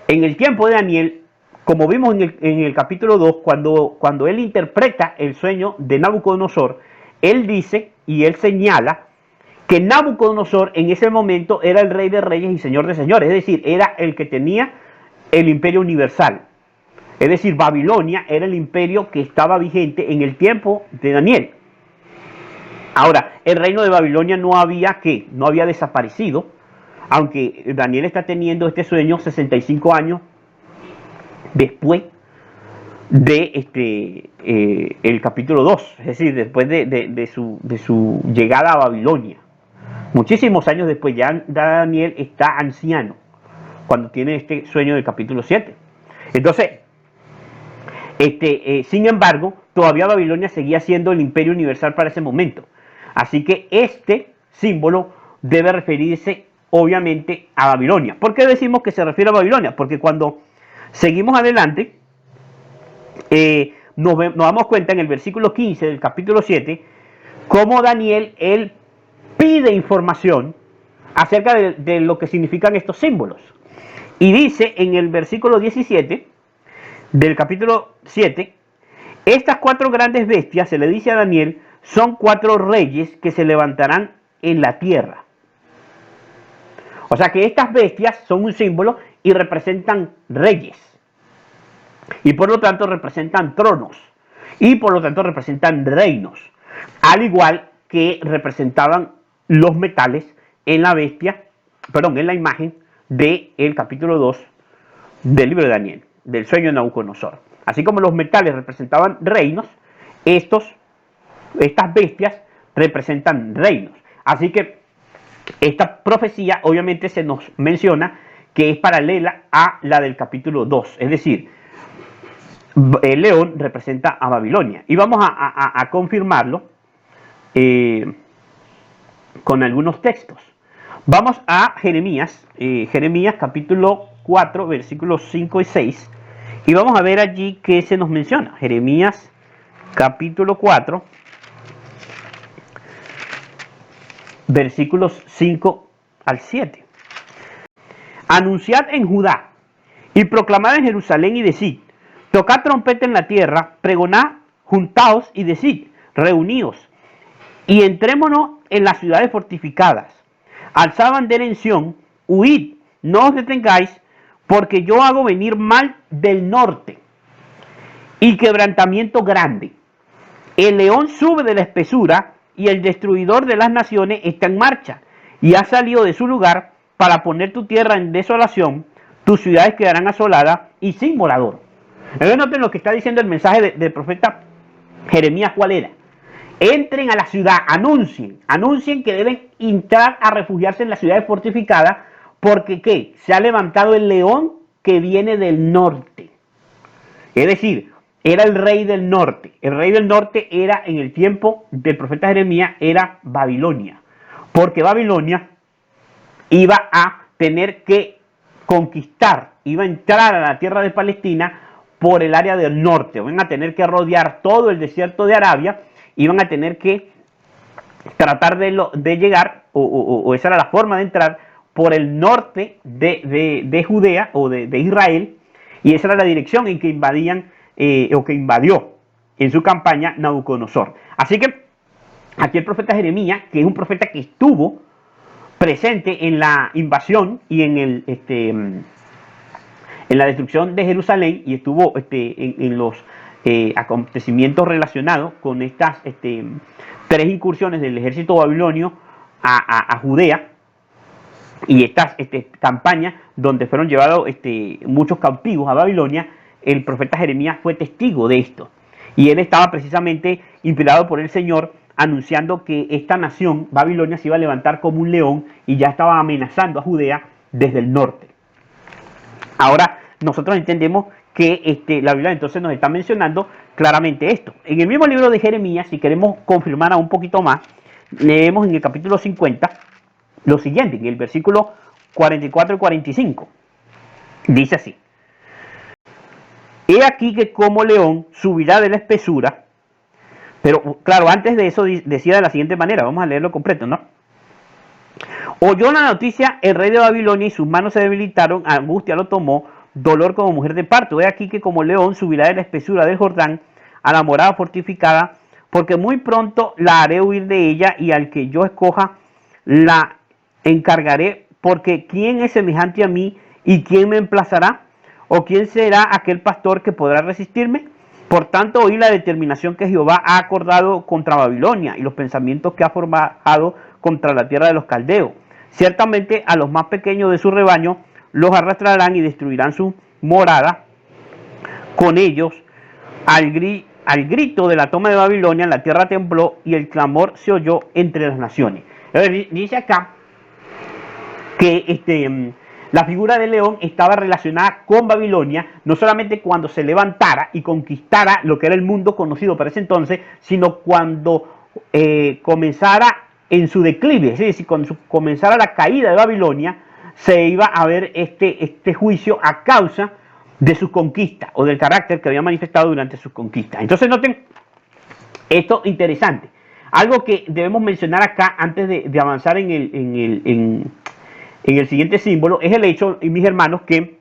el tiempo de Daniel, como vimos en el capítulo 2, cuando él interpreta el sueño de Nabucodonosor, él dice y él señala que Nabucodonosor en ese momento era el rey de reyes y señor de señores, es decir, era el que tenía el imperio universal. Es decir, Babilonia era el imperio que estaba vigente en el tiempo de Daniel. Ahora, el reino de Babilonia no había desaparecido, aunque Daniel está teniendo este sueño 65 años después de el capítulo 2, es decir, después de su llegada a Babilonia. Muchísimos años después, ya Daniel está anciano cuando tiene este sueño del capítulo 7. Entonces, sin embargo, todavía Babilonia seguía siendo el imperio universal para ese momento. Así que este símbolo debe referirse obviamente a Babilonia. ¿Por qué decimos que se refiere a Babilonia? Porque cuando seguimos adelante, nos damos cuenta en el versículo 15 del capítulo 7, cómo Daniel, él pide información acerca de lo que significan estos símbolos. Y dice en el versículo 17 del capítulo 7, estas 4 grandes bestias, se le dice a Daniel, son 4 reyes que se levantarán en la tierra. O sea que estas bestias son un símbolo y representan reyes. Y por lo tanto representan tronos. Y por lo tanto representan reinos. Al igual que representaban los metales en la en la imagen del capítulo 2 del libro de Daniel, del sueño de Nabucodonosor. Así como los metales representaban reinos, estas bestias representan reinos. Así que esta profecía obviamente se nos menciona que es paralela a la del capítulo 2, es decir, el león representa a Babilonia. Y vamos a confirmarlo con algunos textos. Vamos a Jeremías, Jeremías capítulo 4, versículos 5 y 6, y vamos a ver allí qué se nos menciona. Jeremías capítulo 4, versículos 5 al 7. Anunciad en Judá y proclamad en Jerusalén y decid, tocad trompeta en la tierra, pregonad, juntaos y decid, reuníos y entrémonos en las ciudades fortificadas. Alzad bandera en Sión, huid, no os detengáis, porque yo hago venir mal del norte y quebrantamiento grande. El león sube de la espesura y el destruidor de las naciones está en marcha y ha salido de su lugar para poner tu tierra en desolación, tus ciudades quedarán asoladas y sin morador. Entonces noten lo que está diciendo el mensaje del profeta Jeremías, ¿cuál era? Entren a la ciudad, anuncien que deben entrar a refugiarse en las ciudades fortificadas, porque ¿qué? Se ha levantado el león que viene del norte. Es decir, era el rey del norte. El rey del norte era, en el tiempo del profeta Jeremías, era Babilonia. Porque Babilonia iba a tener que conquistar, iba a entrar a la tierra de Palestina por el área del norte. Van a tener que rodear todo el desierto de Arabia, iban a tener que tratar de llegar, o esa era la forma de entrar, por el norte de Judea o de Israel, y esa era la dirección en que invadían o que invadió en su campaña Nabucodonosor. Así que aquí el profeta Jeremías, que es un profeta que estuvo presente en la invasión y en la destrucción de Jerusalén, y estuvo en los acontecimientos relacionados con estas 3 incursiones del ejército babilonio a Judea, y estas campañas donde fueron llevados muchos cautivos a Babilonia. El profeta Jeremías fue testigo de esto, y él estaba precisamente inspirado por el Señor, anunciando que esta nación, Babilonia, se iba a levantar como un león y ya estaba amenazando a Judea desde el norte. Ahora nosotros entendemos que la Biblia entonces nos está mencionando claramente esto. En el mismo libro de Jeremías, si queremos confirmar un poquito más, leemos en el capítulo 50 lo siguiente, en el versículo 44 y 45. Dice así: he aquí que como león subirá de la espesura. Pero claro, antes de eso decía de la siguiente manera, vamos a leerlo completo, ¿no? Oyó la noticia el rey de Babilonia y sus manos se debilitaron, angustia lo tomó, dolor como mujer de parto. He aquí que como león subirá de la espesura del Jordán a la morada fortificada, porque muy pronto la haré huir de ella y al que yo escoja la encargaré, porque ¿quién es semejante a mí y quién me emplazará? ¿O quién será aquel pastor que podrá resistirme? Por tanto, oí la determinación que Jehová ha acordado contra Babilonia y los pensamientos que ha formado contra la tierra de los caldeos. Ciertamente a los más pequeños de su rebaño los arrastrarán y destruirán su morada con ellos. Al grito de la toma de Babilonia, la tierra tembló y el clamor se oyó entre las naciones. Dice acá que la figura del león estaba relacionada con Babilonia, no solamente cuando se levantara y conquistara lo que era el mundo conocido para ese entonces, sino cuando comenzara en su declive, es decir, cuando comenzara la caída de Babilonia, se iba a ver este juicio a causa de sus conquistas o del carácter que había manifestado durante sus conquistas. Entonces noten esto interesante. Algo que debemos mencionar acá antes de avanzar en el siguiente símbolo es el hecho, mis hermanos, que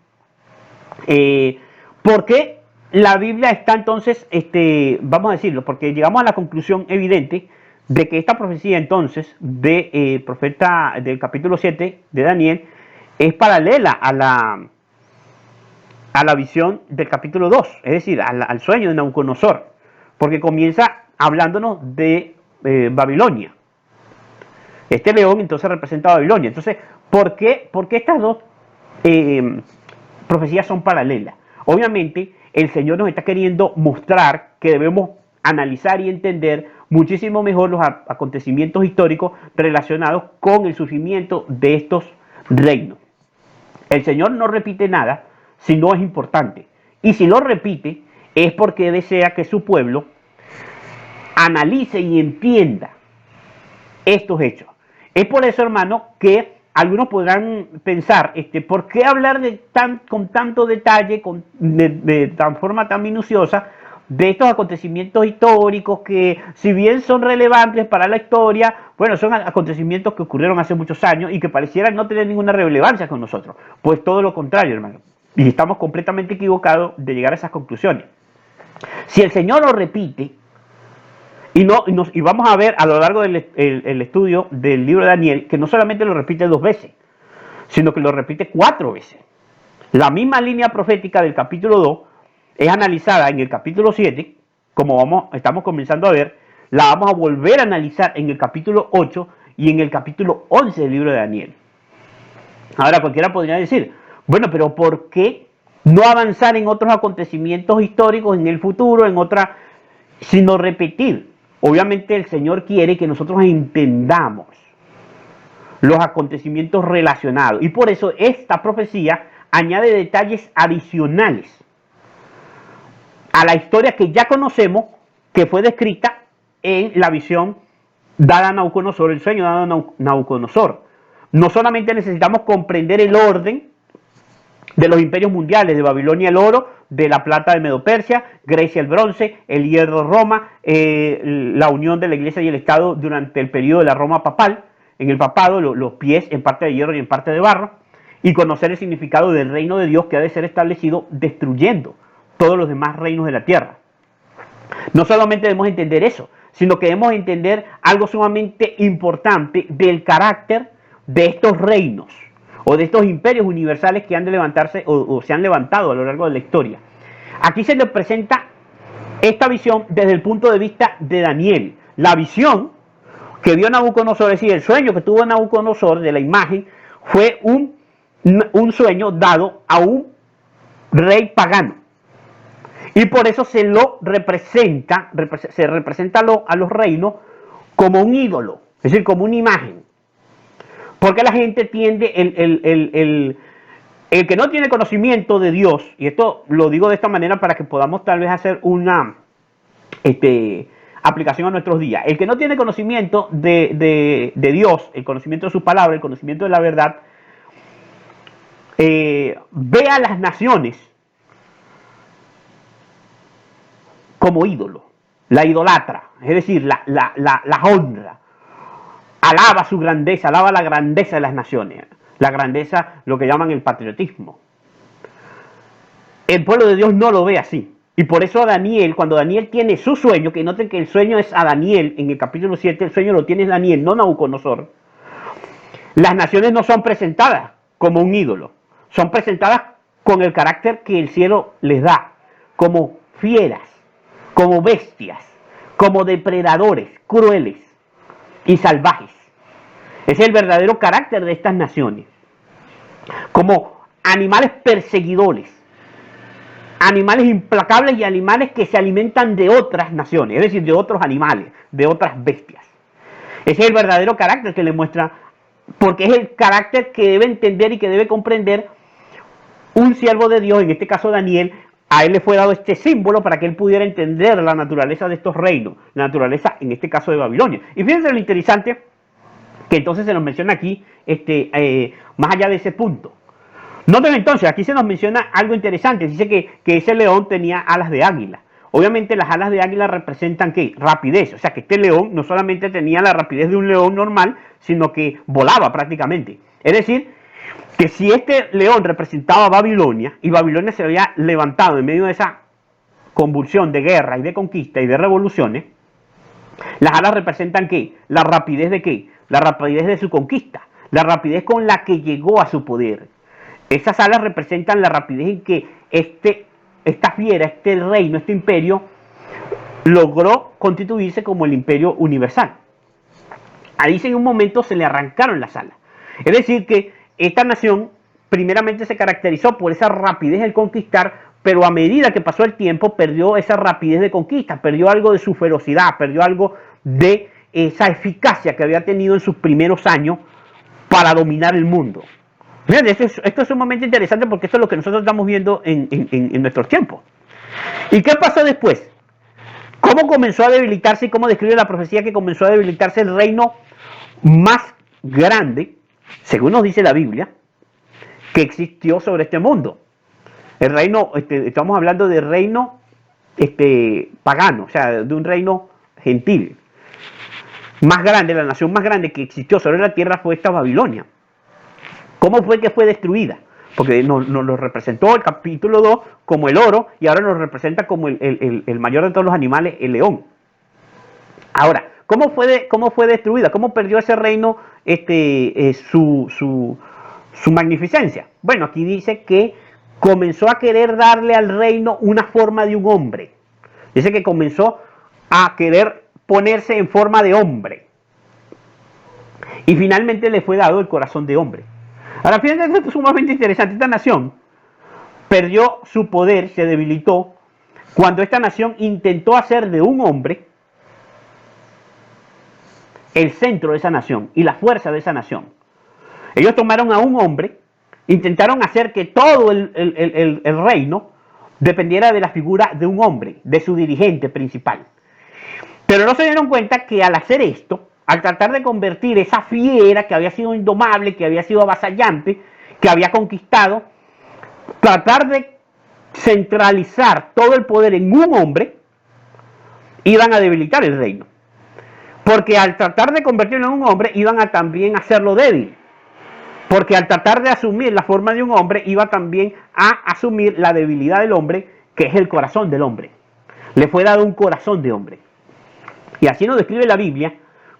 ¿por qué la Biblia está entonces, vamos a decirlo, porque llegamos a la conclusión evidente de que esta profecía entonces de profeta del capítulo 7 de Daniel es paralela a la visión del capítulo 2, es decir, al sueño de Nabucodonosor, porque comienza hablándonos de Babilonia. Este león entonces representa a Babilonia. Entonces, ¿por qué estas dos profecías son paralelas? Obviamente, el Señor nos está queriendo mostrar que debemos analizar y entender muchísimo mejor los acontecimientos históricos relacionados con el surgimiento de estos reinos. El Señor no repite nada si no es importante. Y si lo repite, es porque desea que su pueblo analice y entienda estos hechos. Es por eso, hermano, que algunos podrán pensar, ¿por qué hablar con tanto detalle, de forma tan minuciosa, de estos acontecimientos históricos que, si bien son relevantes para la historia, bueno, son acontecimientos que ocurrieron hace muchos años y que parecieran no tener ninguna relevancia con nosotros? Pues todo lo contrario, hermano. Y estamos completamente equivocados de llegar a esas conclusiones. Si el Señor lo repite, y vamos a ver a lo largo del el estudio del libro de Daniel que no solamente lo repite 2 veces, sino que lo repite 4 veces. La misma línea profética del capítulo 2 es analizada en el capítulo 7, como estamos comenzando a ver, la vamos a volver a analizar en el capítulo 8 y en el capítulo 11 del libro de Daniel. Ahora cualquiera podría decir, bueno, pero ¿por qué no avanzar en otros acontecimientos históricos en el futuro, sino repetir? Obviamente el Señor quiere que nosotros entendamos los acontecimientos relacionados. Y por eso esta profecía añade detalles adicionales a la historia que ya conocemos, que fue descrita en la visión dada a Nabucodonosor, el sueño dado a Nabucodonosor. No solamente necesitamos comprender el orden de los imperios mundiales, de Babilonia el oro, de la plata de Medo-Persia, Grecia el bronce, el hierro Roma, la unión de la iglesia y el Estado durante el periodo de la Roma papal, en el papado, los pies en parte de hierro y en parte de barro, y conocer el significado del reino de Dios que ha de ser establecido destruyendo todos los demás reinos de la tierra. No solamente debemos entender eso, sino que debemos entender algo sumamente importante del carácter de estos reinos o de estos imperios universales que han de levantarse o se han levantado a lo largo de la historia. Aquí se nos presenta esta visión desde el punto de vista de Daniel. La visión que vio Nabucodonosor, es decir, el sueño que tuvo Nabucodonosor de la imagen, fue un sueño dado a un rey pagano. Y por eso se representa a los reinos como un ídolo, es decir, como una imagen. Porque la gente tiende, el que no tiene conocimiento de Dios, y esto lo digo de esta manera para que podamos tal vez hacer una aplicación a nuestros días. El que no tiene conocimiento de Dios, el conocimiento de su palabra, el conocimiento de la verdad, ve a las naciones como ídolo, la idolatra, es decir, la honra, alaba su grandeza, alaba la grandeza de las naciones, la grandeza, lo que llaman el patriotismo. El pueblo de Dios no lo ve así. Y por eso a Daniel, cuando Daniel tiene su sueño, que noten que el sueño es a Daniel, en el capítulo 7, el sueño lo tiene Daniel, no Nabucodonosor. Las naciones no son presentadas como un ídolo, son presentadas con el carácter que el cielo les da, como fieras, como bestias, como depredadores, crueles y salvajes. Ese es el verdadero carácter de estas naciones, como animales perseguidores, animales implacables y animales que se alimentan de otras naciones, es decir, de otros animales, de otras bestias. Ese es el verdadero carácter que le muestra, porque es el carácter que debe entender y que debe comprender un siervo de Dios, en este caso Daniel. A él le fue dado este símbolo para que él pudiera entender la naturaleza de estos reinos, la naturaleza en este caso de Babilonia. Y fíjense lo interesante que entonces se nos menciona aquí, más allá de ese punto. Noten entonces, aquí se nos menciona algo interesante. Dice que ese león tenía alas de águila. Obviamente las alas de águila representan ¿qué? Rapidez. O sea que este león no solamente tenía la rapidez de un león normal, sino que volaba prácticamente. Es decir, que si este león representaba a Babilonia, y Babilonia se había levantado en medio de esa convulsión de guerra y de conquista y de revoluciones, las alas representan ¿qué? La rapidez de ¿qué? La rapidez de su conquista, la rapidez con la que llegó a su poder. Esas alas representan la rapidez en que esta fiera, este reino, este imperio, logró constituirse como el imperio universal. Ahí en un momento se le arrancaron las alas. Es decir, que esta nación primeramente se caracterizó por esa rapidez del conquistar, pero a medida que pasó el tiempo perdió esa rapidez de conquista, perdió algo de su ferocidad, perdió algo de esa eficacia que había tenido en sus primeros años para dominar el mundo. Fíjate, esto es sumamente interesante porque esto es lo que nosotros estamos viendo en nuestros tiempos. ¿Y qué pasó después? ¿Cómo comenzó a debilitarse y cómo describe la profecía que comenzó a debilitarse el reino más grande, según nos dice la Biblia, que existió sobre este mundo? El reino, estamos hablando de reino pagano, o sea, de un reino gentil. Más grande, la nación más grande que existió sobre la tierra fue esta Babilonia. ¿Cómo fue que fue destruida? Porque nos lo representó el capítulo 2 como el oro y ahora nos representa como el mayor de todos los animales, el león. Ahora, ¿cómo fue destruida? ¿Cómo perdió ese reino su magnificencia? Bueno, aquí dice que comenzó a querer darle al reino una forma de un hombre. Dice que comenzó a querer ponerse en forma de hombre. Y finalmente le fue dado el corazón de hombre. Ahora, fíjense, esto es sumamente interesante. Esta nación perdió su poder, se debilitó, cuando esta nación intentó hacer de un hombre el centro de esa nación y la fuerza de esa nación. Ellos tomaron a un hombre, intentaron hacer que todo el reino dependiera de la figura de un hombre, de su dirigente principal. Pero no se dieron cuenta que al hacer esto, al tratar de convertir esa fiera que había sido indomable, que había sido avasallante, que había conquistado, tratar de centralizar todo el poder en un hombre, iban a debilitar el reino. Porque al tratar de convertirlo en un hombre, iban a también hacerlo débil. Porque al tratar de asumir la forma de un hombre, iba también a asumir la debilidad del hombre, que es el corazón del hombre. Le fue dado un corazón de hombre. Y así nos describe la Biblia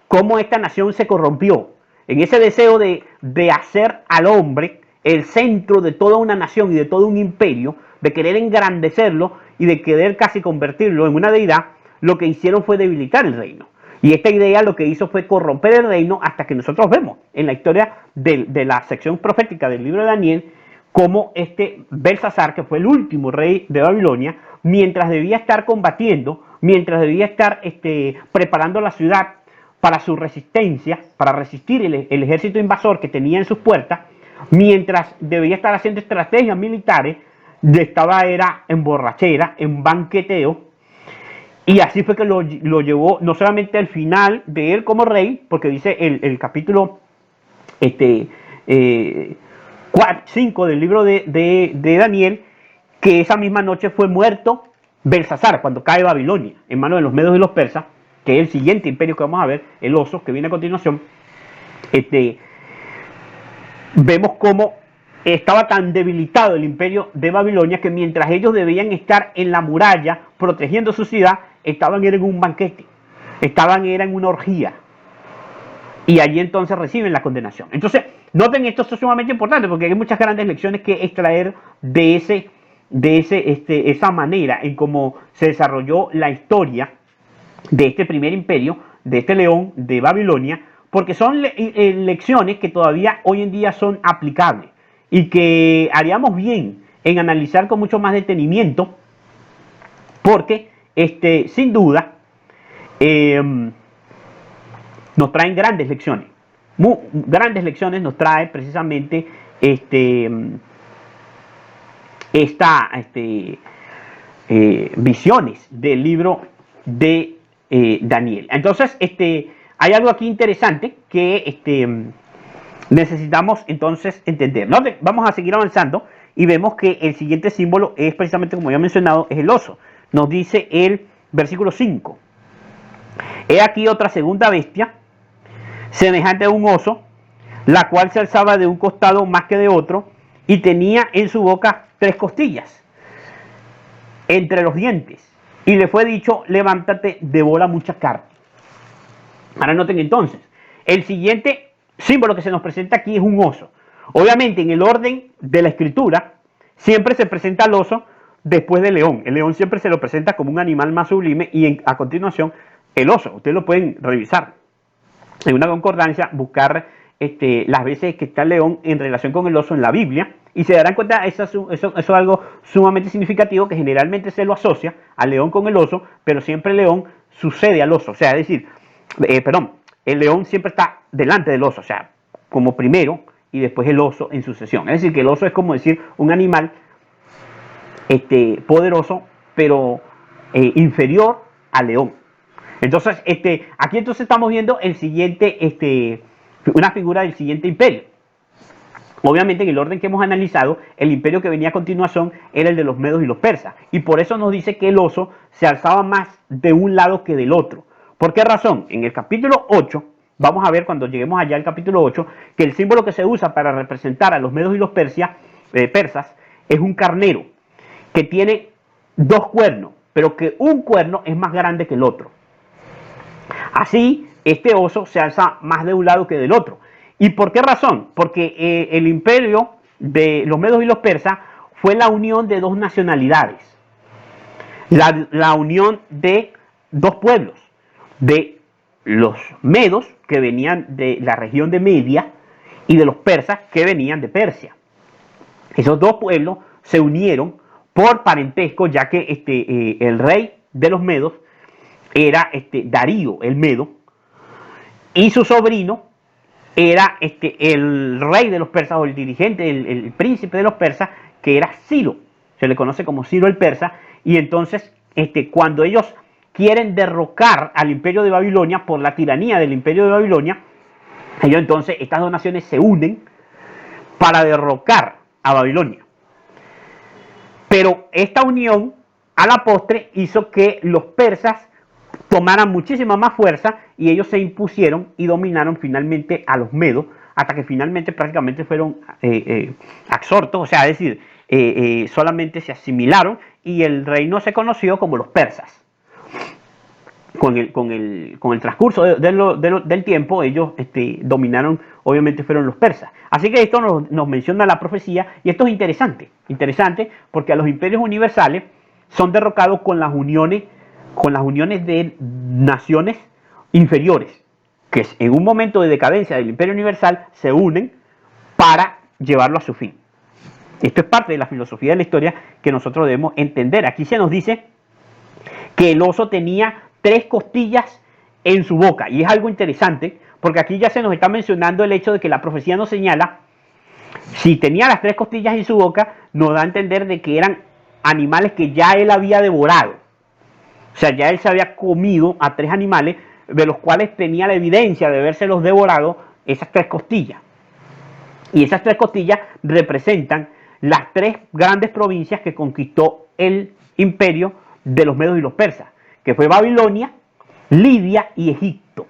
cómo esta nación se corrompió en ese deseo de hacer al hombre el centro de toda una nación y de todo un imperio, de querer engrandecerlo y de querer casi convertirlo en una deidad. Lo que hicieron fue debilitar el reino. Y esta idea lo que hizo fue corromper el reino hasta que nosotros vemos en la historia de la sección profética del libro de Daniel cómo Belsasar, que fue el último rey de Babilonia, mientras debía estar combatiendo, mientras debía estar preparando la ciudad para su resistencia, para resistir el ejército invasor que tenía en sus puertas, mientras debía estar haciendo estrategias militares, era en borrachera, en banqueteo, y así fue que lo llevó no solamente al final de él como rey, porque dice el capítulo 5 del libro de Daniel, que esa misma noche fue muerto Belsasar, cuando cae Babilonia, en manos de los medos y los persas, que es el siguiente imperio que vamos a ver, el oso, que viene a continuación. Este, vemos cómo estaba tan debilitado el imperio de Babilonia que mientras ellos debían estar en la muralla protegiendo su ciudad, estaban en un banquete, estaban en una orgía. Y allí entonces reciben la condenación. Entonces, noten esto, es sumamente importante porque hay muchas grandes lecciones que extraer de esa manera en cómo se desarrolló la historia de este primer imperio, de este león de Babilonia, porque son lecciones que todavía hoy en día son aplicables y que haríamos bien en analizar con mucho más detenimiento, porque sin duda nos traen grandes lecciones. Grandes lecciones nos trae precisamente visiones del libro de Daniel. Entonces, hay algo aquí interesante que necesitamos entonces entender, ¿no? Vamos a seguir avanzando y vemos que el siguiente símbolo es precisamente, como ya he mencionado, es el oso. Nos dice el versículo 5. He aquí otra segunda bestia, semejante a un oso, la cual se alzaba de un costado más que de otro, y tenía en su boca 3 costillas entre los dientes, y le fue dicho: levántate, devora mucha carne. Ahora noten entonces, el siguiente símbolo que se nos presenta aquí es un oso. Obviamente, en el orden de la escritura, siempre se presenta al oso después del león. El león siempre se lo presenta como un animal más sublime y a continuación el oso. Ustedes lo pueden revisar en una concordancia, buscar las veces que está el león en relación con el oso en la Biblia, y se darán cuenta, eso es algo sumamente significativo, que generalmente se lo asocia al león con el oso, pero siempre el león sucede al oso, o sea, es decir, el león siempre está delante del oso, o sea, como primero, y después el oso en sucesión. Es decir, que el oso es como decir un animal poderoso, pero inferior al león. Entonces, aquí entonces estamos viendo el siguiente, una figura del siguiente imperio. Obviamente, en el orden que hemos analizado, el imperio que venía a continuación era el de los medos y los persas. Y por eso nos dice que el oso se alzaba más de un lado que del otro. ¿Por qué razón? En el capítulo 8, vamos a ver cuando lleguemos allá al capítulo 8, que el símbolo que se usa para representar a los medos y los persas es un carnero que tiene 2 cuernos, pero que un cuerno es más grande que el otro. Así, este oso se alza más de un lado que del otro. ¿Y por qué razón? Porque el imperio de los medos y los persas fue la unión de 2 nacionalidades. La unión de 2 pueblos. De los medos, que venían de la región de Media, y de los persas, que venían de Persia. Esos 2 pueblos se unieron por parentesco, ya que el rey de los medos era Darío el Medo, y su sobrino era el rey de los persas, o el dirigente, el príncipe de los persas, que era Ciro. Se le conoce como Ciro el persa. Y entonces, cuando ellos quieren derrocar al imperio de Babilonia por la tiranía del imperio de Babilonia, ellos entonces, estas 2 naciones se unen para derrocar a Babilonia. Pero esta unión, a la postre, hizo que los persas tomaran muchísima más fuerza y ellos se impusieron y dominaron finalmente a los medos, hasta que finalmente prácticamente fueron absortos, o sea, es decir, solamente se asimilaron y el reino se conoció como los persas. Con el transcurso del tiempo, ellos dominaron, obviamente fueron los persas. Así que esto nos menciona la profecía, y esto es interesante porque a los imperios universales son derrocados con las uniones de naciones inferiores, que en un momento de decadencia del imperio universal se unen para llevarlo a su fin. Esto es parte de la filosofía de la historia que nosotros debemos entender. Aquí se nos dice que el oso tenía 3 costillas en su boca, y es algo interesante porque aquí ya se nos está mencionando el hecho de que la profecía nos señala, si tenía las 3 costillas en su boca, nos da a entender de que eran animales que ya él había devorado. O sea, ya él se había comido a 3 animales, de los cuales tenía la evidencia de habérselos devorado esas 3 costillas. Y esas 3 costillas representan las 3 grandes provincias que conquistó el imperio de los medos y los persas, que fue Babilonia, Lidia y Egipto.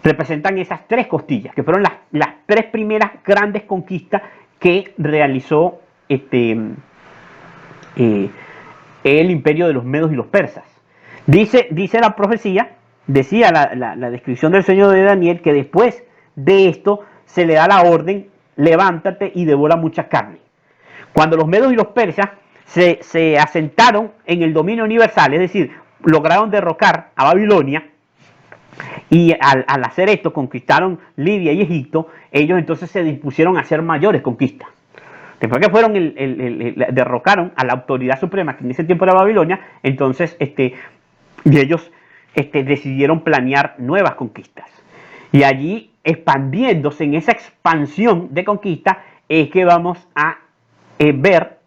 representan esas tres costillas, que fueron las tres primeras grandes conquistas que realizó el imperio de los medos y los persas. Dice la profecía, decía la descripción del sueño de Daniel, que después de esto se le da la orden: levántate y devora mucha carne. Cuando los medos y los persas se asentaron en el dominio universal, es decir, lograron derrocar a Babilonia, y al hacer esto conquistaron Libia y Egipto, ellos entonces se dispusieron a hacer mayores conquistas. Después que fueron derrocaron a la autoridad suprema, que en ese tiempo era Babilonia, entonces y ellos decidieron planear nuevas conquistas. Y allí, expandiéndose en esa expansión de conquista, es que vamos a ver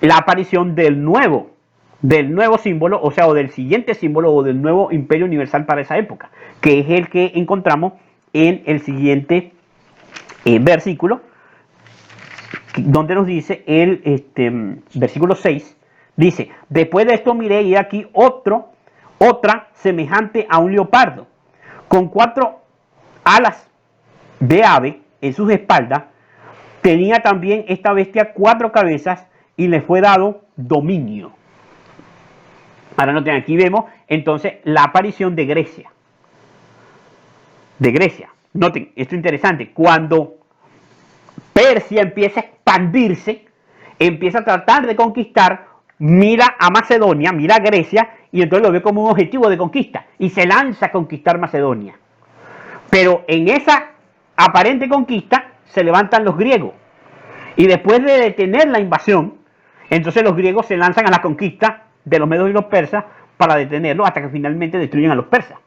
la aparición del nuevo símbolo, o sea, o del siguiente símbolo, o del nuevo imperio universal para esa época, que es el que encontramos en el siguiente versículo, donde nos dice el versículo 6, dice: después de esto miré, y aquí otra semejante a un leopardo, con 4 alas de ave en sus espaldas. Tenía también esta bestia 4 cabezas, y le fue dado dominio. Ahora noten, aquí vemos entonces la aparición de Grecia. Noten, esto es interesante. Cuando Persia empieza a expandirse, empieza a tratar de conquistar, mira a Macedonia, mira a Grecia, y entonces lo ve como un objetivo de conquista, y se lanza a conquistar Macedonia. Pero en esa aparente conquista se levantan los griegos, y después de detener la invasión, entonces los griegos se lanzan a la conquista de los medos y los persas para detenerlos, hasta que finalmente destruyen a los persas.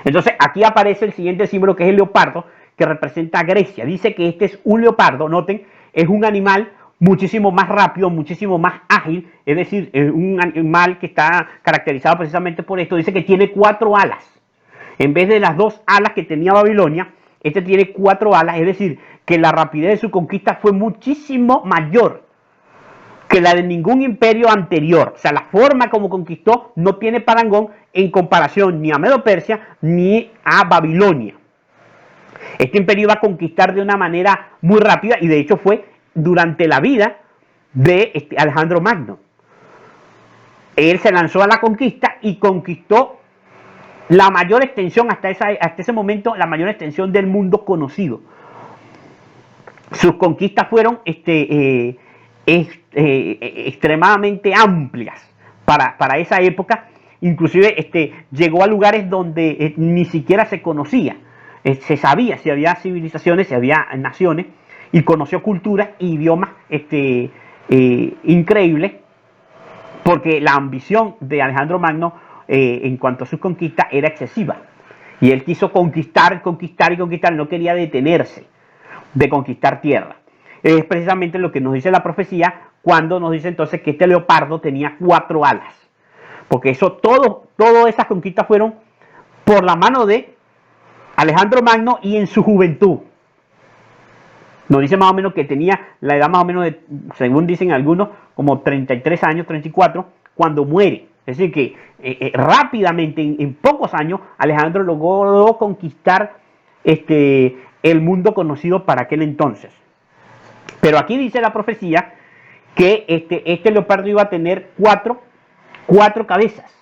Entonces aquí aparece el siguiente símbolo, que es el leopardo, que representa a Grecia. Dice que este es un leopardo, noten, es un animal muchísimo más rápido, muchísimo más ágil, es decir, es un animal que está caracterizado precisamente por esto. Dice que tiene 4 alas. En vez de las 2 alas que tenía Babilonia, este tiene 4 alas, es decir, que la rapidez de su conquista fue muchísimo mayor que la de ningún imperio anterior. O sea, la forma como conquistó no tiene parangón en comparación ni a Medo-Persia ni a Babilonia. Este imperio iba a conquistar de una manera muy rápida, y de hecho fue durante la vida de Alejandro Magno. Él se lanzó a la conquista y conquistó la mayor extensión, hasta ese momento, la mayor extensión del mundo conocido. Sus conquistas fueron extremadamente amplias para esa época. Inclusive llegó a lugares donde ni siquiera se conocía. Se sabía si había civilizaciones, si había naciones, y conoció culturas e idiomas increíbles, porque la ambición de Alejandro Magno en cuanto a sus conquistas era excesiva, y él quiso conquistar, no quería detenerse de conquistar tierra. Es precisamente lo que nos dice la profecía cuando nos dice entonces que este leopardo tenía 4 alas, porque todas esas conquistas fueron por la mano de Alejandro Magno, y en su juventud. Nos dice más o menos que tenía la edad más o menos de, según dicen algunos, como 33 años, 34, cuando muere. Es decir, que rápidamente, en pocos años, Alejandro logró conquistar el mundo conocido para aquel entonces. Pero aquí dice la profecía que este leopardo iba a tener 4 cabezas.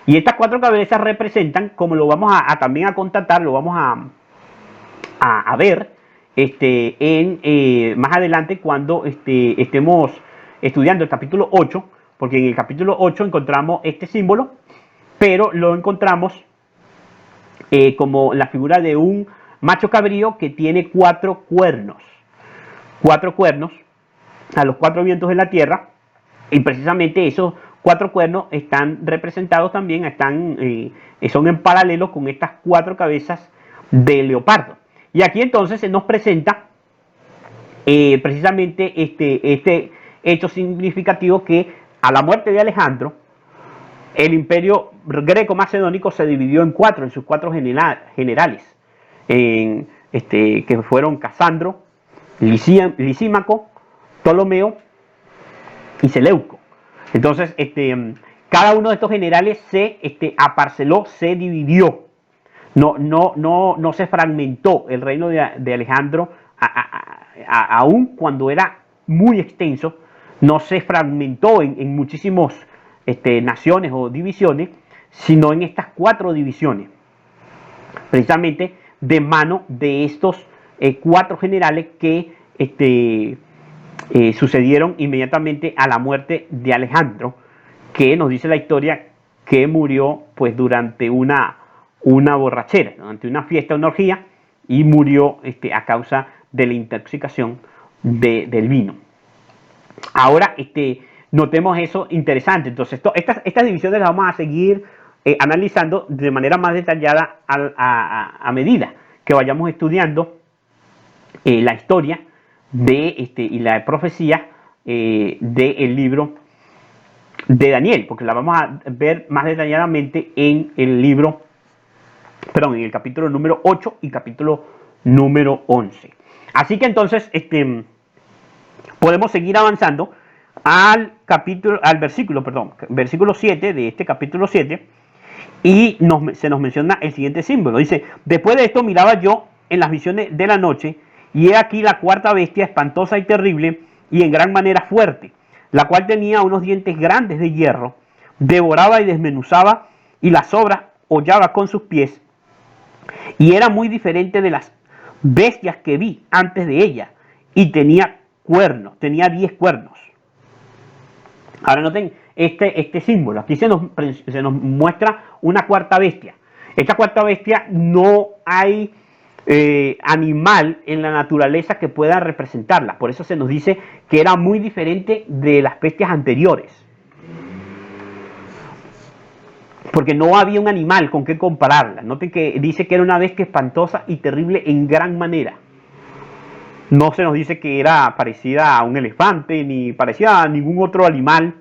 Y estas 4 cabezas representan, como lo vamos también a constatar, lo vamos a ver más adelante, cuando estemos estudiando el capítulo 8, porque en el capítulo 8 encontramos este símbolo, pero lo encontramos como la figura de un macho cabrío que tiene 4 cuernos. 4 cuernos a los 4 vientos de la tierra, y precisamente esos 4 cuernos están representados también, son en paralelo con estas 4 cabezas de leopardo. Y aquí entonces se nos presenta precisamente este hecho significativo, que a la muerte de Alejandro, el imperio greco-macedónico se dividió en 4, en sus 4 generales, que fueron Casandro, Lisímaco, Ptolomeo y Seleuco. Entonces, cada uno de estos generales se aparceló, se dividió. No se fragmentó el reino de Alejandro, aún cuando era muy extenso, no se fragmentó en muchísimas naciones o divisiones, sino en estas 4 divisiones, precisamente de mano de estos 4 generales que sucedieron inmediatamente a la muerte de Alejandro, que nos dice la historia que murió pues durante una borrachera, durante una fiesta, una orgía, y murió a causa de la intoxicación del vino. Ahora, notemos eso interesante. Entonces, estas divisiones las vamos a seguir analizando de manera más detallada a medida que vayamos estudiando la historia y la profecía del libro de Daniel, porque la vamos a ver más detalladamente en en el capítulo número 8 y capítulo número 11. Así que entonces, podemos seguir avanzando versículo 7 de este capítulo 7, y se nos menciona el siguiente símbolo. Dice: después de esto miraba yo en las visiones de la noche, y he aquí la 4ª bestia, espantosa y terrible, y en gran manera fuerte, la cual tenía unos dientes grandes de hierro, devoraba y desmenuzaba, y las sobras hollaba con sus pies, y era muy diferente de las bestias que vi antes de ella, y tenía cuernos, tenía 10 cuernos. Ahora noten este símbolo, aquí se nos muestra una 4ª bestia. Esta 4ª bestia, no hay animal en la naturaleza que pueda representarla, por eso se nos dice que era muy diferente de las bestias anteriores, porque no había un animal con que compararla. Noten que dice que era una bestia espantosa y terrible en gran manera. No se nos dice que era parecida a un elefante, ni parecida a ningún otro animal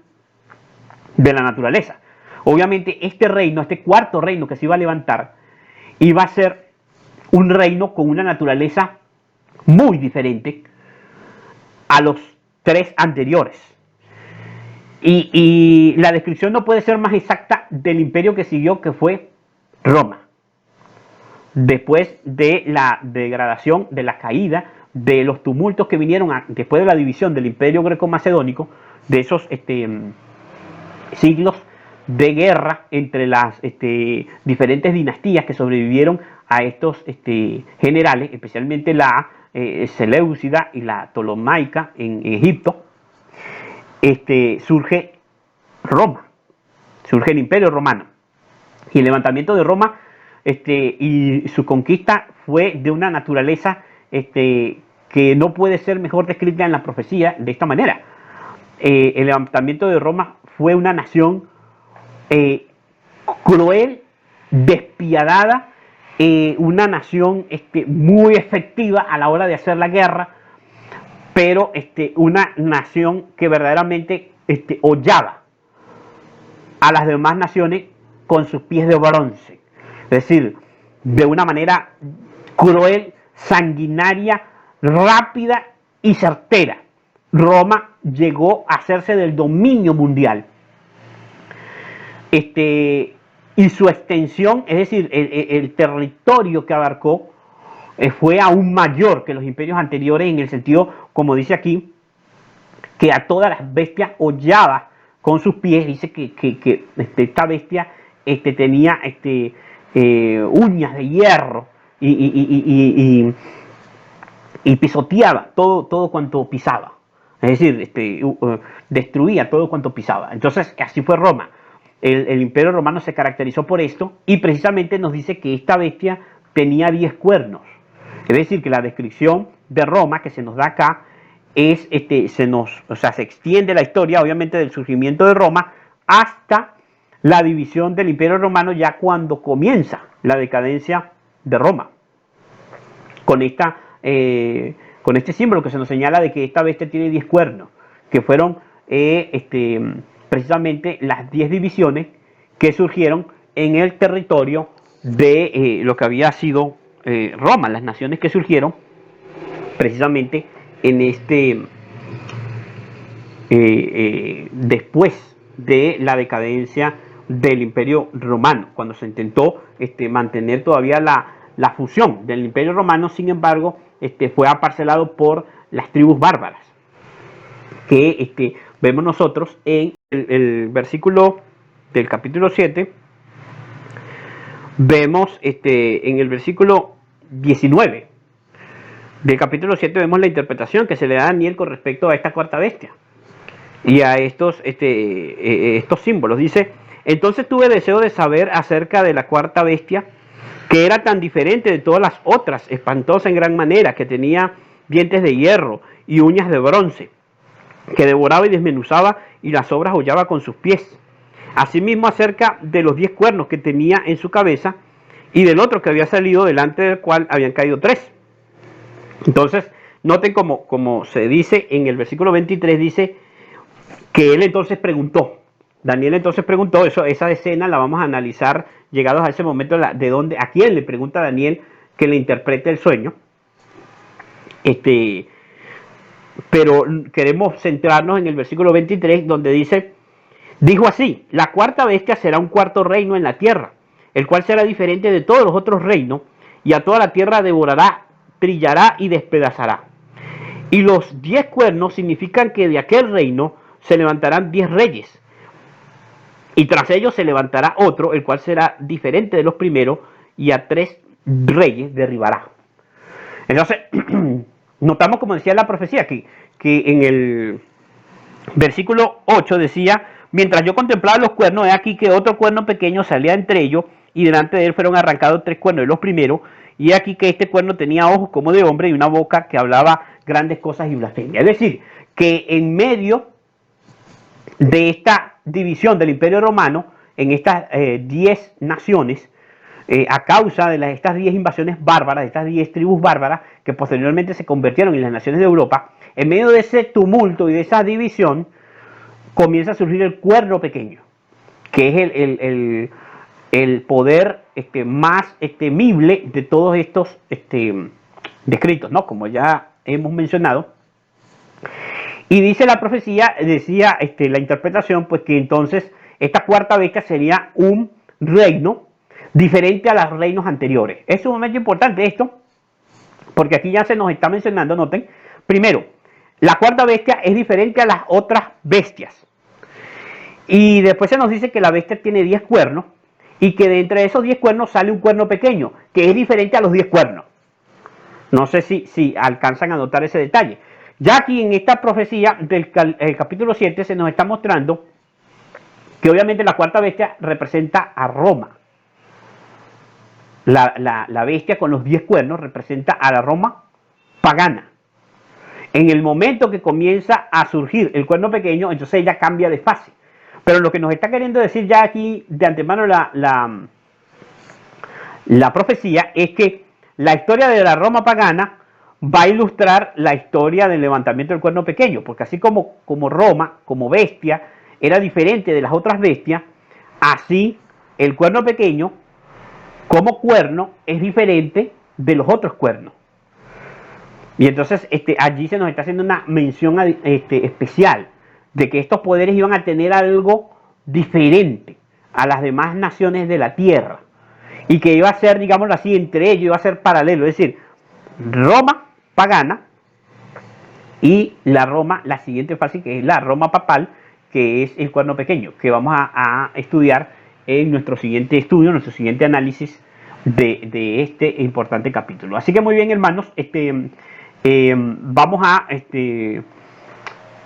de la naturaleza. Obviamente este 4º reino que se iba a levantar, iba a ser un reino con una naturaleza muy diferente a los 3 anteriores. Y la descripción no puede ser más exacta del imperio que siguió, que fue Roma. Después de la degradación, de la caída, de los tumultos que vinieron después de la división del imperio greco-macedónico, de esos siglos de guerra entre las diferentes dinastías que sobrevivieron a estos generales, especialmente la Seleucida y la Ptolomaica en Egipto. Surge Roma, surge el Imperio Romano, y el levantamiento de Roma y su conquista fue de una naturaleza que no puede ser mejor descrita en la profecía de esta manera. El levantamiento de Roma fue una nación cruel, despiadada, una nación muy efectiva a la hora de hacer la guerra, pero una nación que verdaderamente hollaba a las demás naciones con sus pies de bronce. Es decir, de una manera cruel, sanguinaria, rápida y certera. Roma llegó a hacerse del dominio mundial. Y su extensión, es decir, el territorio que abarcó, fue aún mayor que los imperios anteriores, en el sentido, como dice aquí, que a todas las bestias hollaba con sus pies. Dice que esta bestia tenía uñas de hierro y pisoteaba todo cuanto pisaba. Es decir, destruía todo cuanto pisaba. Entonces, así fue Roma. El imperio romano se caracterizó por esto, y precisamente nos dice que esta bestia tenía 10 cuernos. Es decir, que la descripción de Roma que se nos da acá es, se extiende la historia, obviamente, del surgimiento de Roma hasta la división del Imperio Romano, ya cuando comienza la decadencia de Roma. Con este símbolo que se nos señala de que esta bestia tiene 10 cuernos, que fueron precisamente las 10 divisiones que surgieron en el territorio de lo que había sido Roma, las naciones que surgieron precisamente en después de la decadencia del Imperio Romano, cuando se intentó mantener todavía la fusión del Imperio Romano. Sin embargo, fue aparcelado por las tribus bárbaras, que vemos nosotros en el versículo del capítulo 7. Vemos en el versículo 19 del capítulo 7, vemos la interpretación que se le da a Daniel con respecto a esta cuarta bestia y a estos símbolos. Dice: entonces tuve deseo de saber acerca de la cuarta bestia, que era tan diferente de todas las otras, espantosa en gran manera, que tenía dientes de hierro y uñas de bronce, que devoraba y desmenuzaba, y las obras hollaba con sus pies. Asimismo acerca de los 10 cuernos que tenía en su cabeza, y del otro que había salido, delante del cual habían caído 3. Entonces, noten como se dice en el versículo 23, dice que él entonces preguntó. Daniel entonces preguntó, esa escena la vamos a analizar llegados a ese momento, de dónde, a quién le pregunta a Daniel que le interprete el sueño. Pero queremos centrarnos en el versículo 23, donde dice: dijo así: la cuarta bestia será un cuarto reino en la tierra, el cual será diferente de todos los otros reinos, y a toda la tierra devorará, trillará y despedazará. Y los 10 cuernos significan que de aquel reino se levantarán 10 reyes, y tras ellos se levantará otro, el cual será diferente de los primeros, y a 3 reyes derribará. Entonces, notamos, como decía la profecía, que en el versículo 8 decía: mientras yo contemplaba los cuernos, he aquí que otro cuerno pequeño salía entre ellos, y delante de él fueron arrancados 3 cuernos de los primeros, y he aquí que este cuerno tenía ojos como de hombre y una boca que hablaba grandes cosas y blasfemia. Es decir, que en medio de esta división del Imperio Romano, en estas 10 naciones, a causa de estas 10 invasiones bárbaras, de estas 10 tribus bárbaras que posteriormente se convirtieron en las naciones de Europa, en medio de ese tumulto y de esa división, comienza a surgir el cuerno pequeño, que es el poder más temible de todos estos descritos, ¿no? Como ya hemos mencionado. Y dice la profecía, decía la interpretación, pues que entonces esta cuarta bestia sería un reino diferente a los reinos anteriores. Es sumamente importante esto, porque aquí ya se nos está mencionando, noten, primero, la cuarta bestia es diferente a las otras bestias. Y después se nos dice que la bestia tiene 10 cuernos, y que de entre esos 10 cuernos sale un cuerno pequeño, que es diferente a los 10 cuernos. No sé si alcanzan a notar ese detalle. Ya aquí en esta profecía del capítulo 7 se nos está mostrando que obviamente la cuarta bestia representa a Roma. La bestia con los 10 cuernos representa a la Roma pagana. En el momento que comienza a surgir el cuerno pequeño, entonces ella cambia de fase. Pero lo que nos está queriendo decir ya aquí de antemano la profecía es que la historia de la Roma pagana va a ilustrar la historia del levantamiento del cuerno pequeño, porque así como Roma, como bestia, era diferente de las otras bestias, así el cuerno pequeño, como cuerno, es diferente de los otros cuernos. Y entonces allí se nos está haciendo una mención especial de que estos poderes iban a tener algo diferente a las demás naciones de la tierra, y que iba a ser, digámoslo así, entre ellos iba a ser paralelo, es decir, Roma pagana y la Roma, la siguiente fase, que es la Roma papal, que es el cuerno pequeño, que vamos a estudiar en nuestro siguiente estudio, nuestro siguiente análisis de este importante capítulo. Así que muy bien, hermanos, vamos a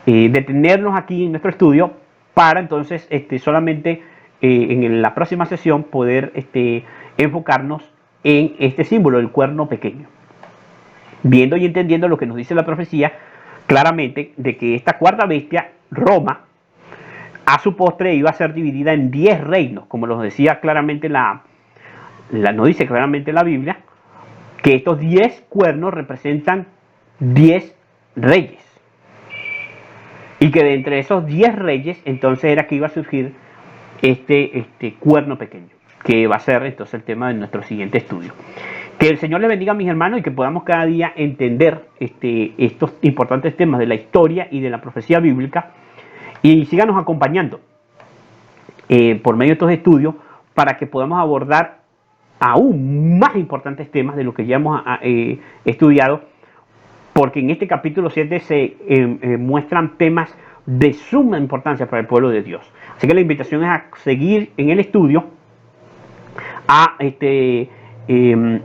detenernos aquí en nuestro estudio para entonces solamente en la próxima sesión poder enfocarnos en este símbolo del cuerno pequeño, viendo y entendiendo lo que nos dice la profecía claramente de que esta cuarta bestia, Roma, a su postre iba a ser dividida en 10 reinos, como nos decía claramente nos dice claramente la Biblia, que estos 10 cuernos representan 10 reyes, y que de entre esos 10 reyes entonces era que iba a surgir este cuerno pequeño, que va a ser entonces el tema de nuestro siguiente estudio. Que el Señor les bendiga, mis hermanos, y que podamos cada día entender estos importantes temas de la historia y de la profecía bíblica, y síganos acompañando por medio de estos estudios para que podamos abordar aún más importantes temas de lo que ya hemos estudiado, porque en este capítulo 7 se muestran temas de suma importancia para el pueblo de Dios. Así que la invitación es a seguir en el estudio, a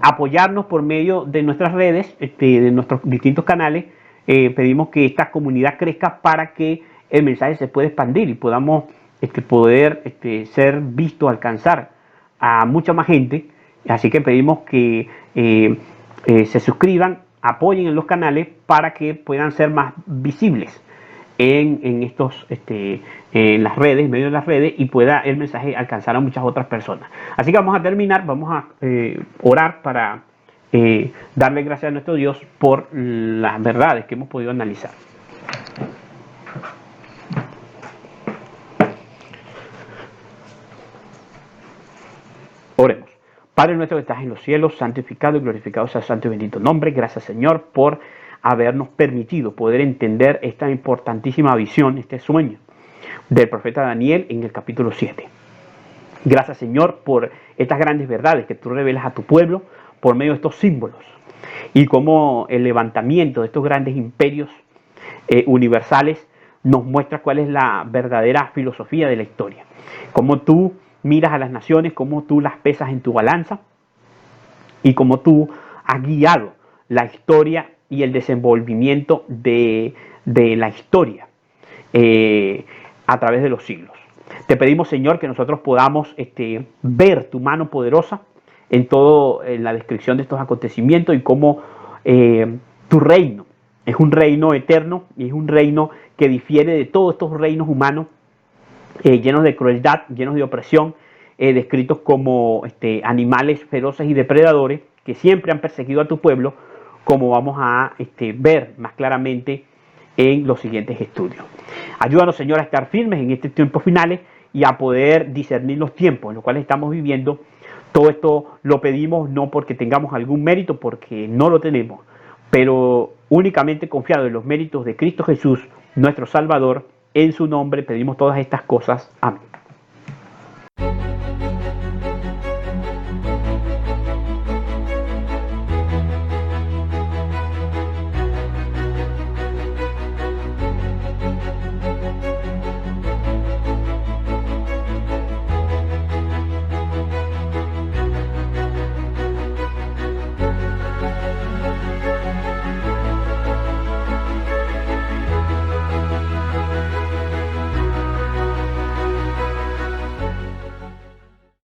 apoyarnos por medio de nuestras redes, de nuestros distintos canales. Pedimos que esta comunidad crezca para que el mensaje se pueda expandir y podamos poder ser visto, alcanzar a mucha más gente. Así que pedimos que se suscriban, apoyen en los canales para que puedan ser más visibles en estos en las redes, en medio de las redes, y pueda el mensaje alcanzar a muchas otras personas. Así que vamos a terminar, vamos a orar para darle gracias a nuestro Dios por las verdades que hemos podido analizar. Oremos. Padre nuestro que estás en los cielos, santificado y glorificado sea su santo y bendito nombre. Gracias, Señor, por habernos permitido poder entender esta importantísima visión, este sueño del profeta Daniel en el capítulo 7. Gracias, Señor, por estas grandes verdades que tú revelas a tu pueblo por medio de estos símbolos, y cómo el levantamiento de estos grandes imperios universales nos muestra cuál es la verdadera filosofía de la historia. Cómo tú miras a las naciones, cómo tú las pesas en tu balanza, y cómo tú has guiado la historia y el desenvolvimiento de la historia a través de los siglos. Te pedimos, Señor, que nosotros podamos ver tu mano poderosa en la descripción de estos acontecimientos, y cómo tu reino es un reino eterno y es un reino que difiere de todos estos reinos humanos llenos de crueldad, llenos de opresión, descritos como animales feroces y depredadores que siempre han perseguido a tu pueblo, como vamos a ver más claramente en los siguientes estudios. Ayúdanos, Señor, a estar firmes en estos tiempos finales y a poder discernir los tiempos en los cuales estamos viviendo. Todo esto lo pedimos no porque tengamos algún mérito, porque no lo tenemos, pero únicamente confiado en los méritos de Cristo Jesús, nuestro Salvador. En su nombre pedimos todas estas cosas. Amén.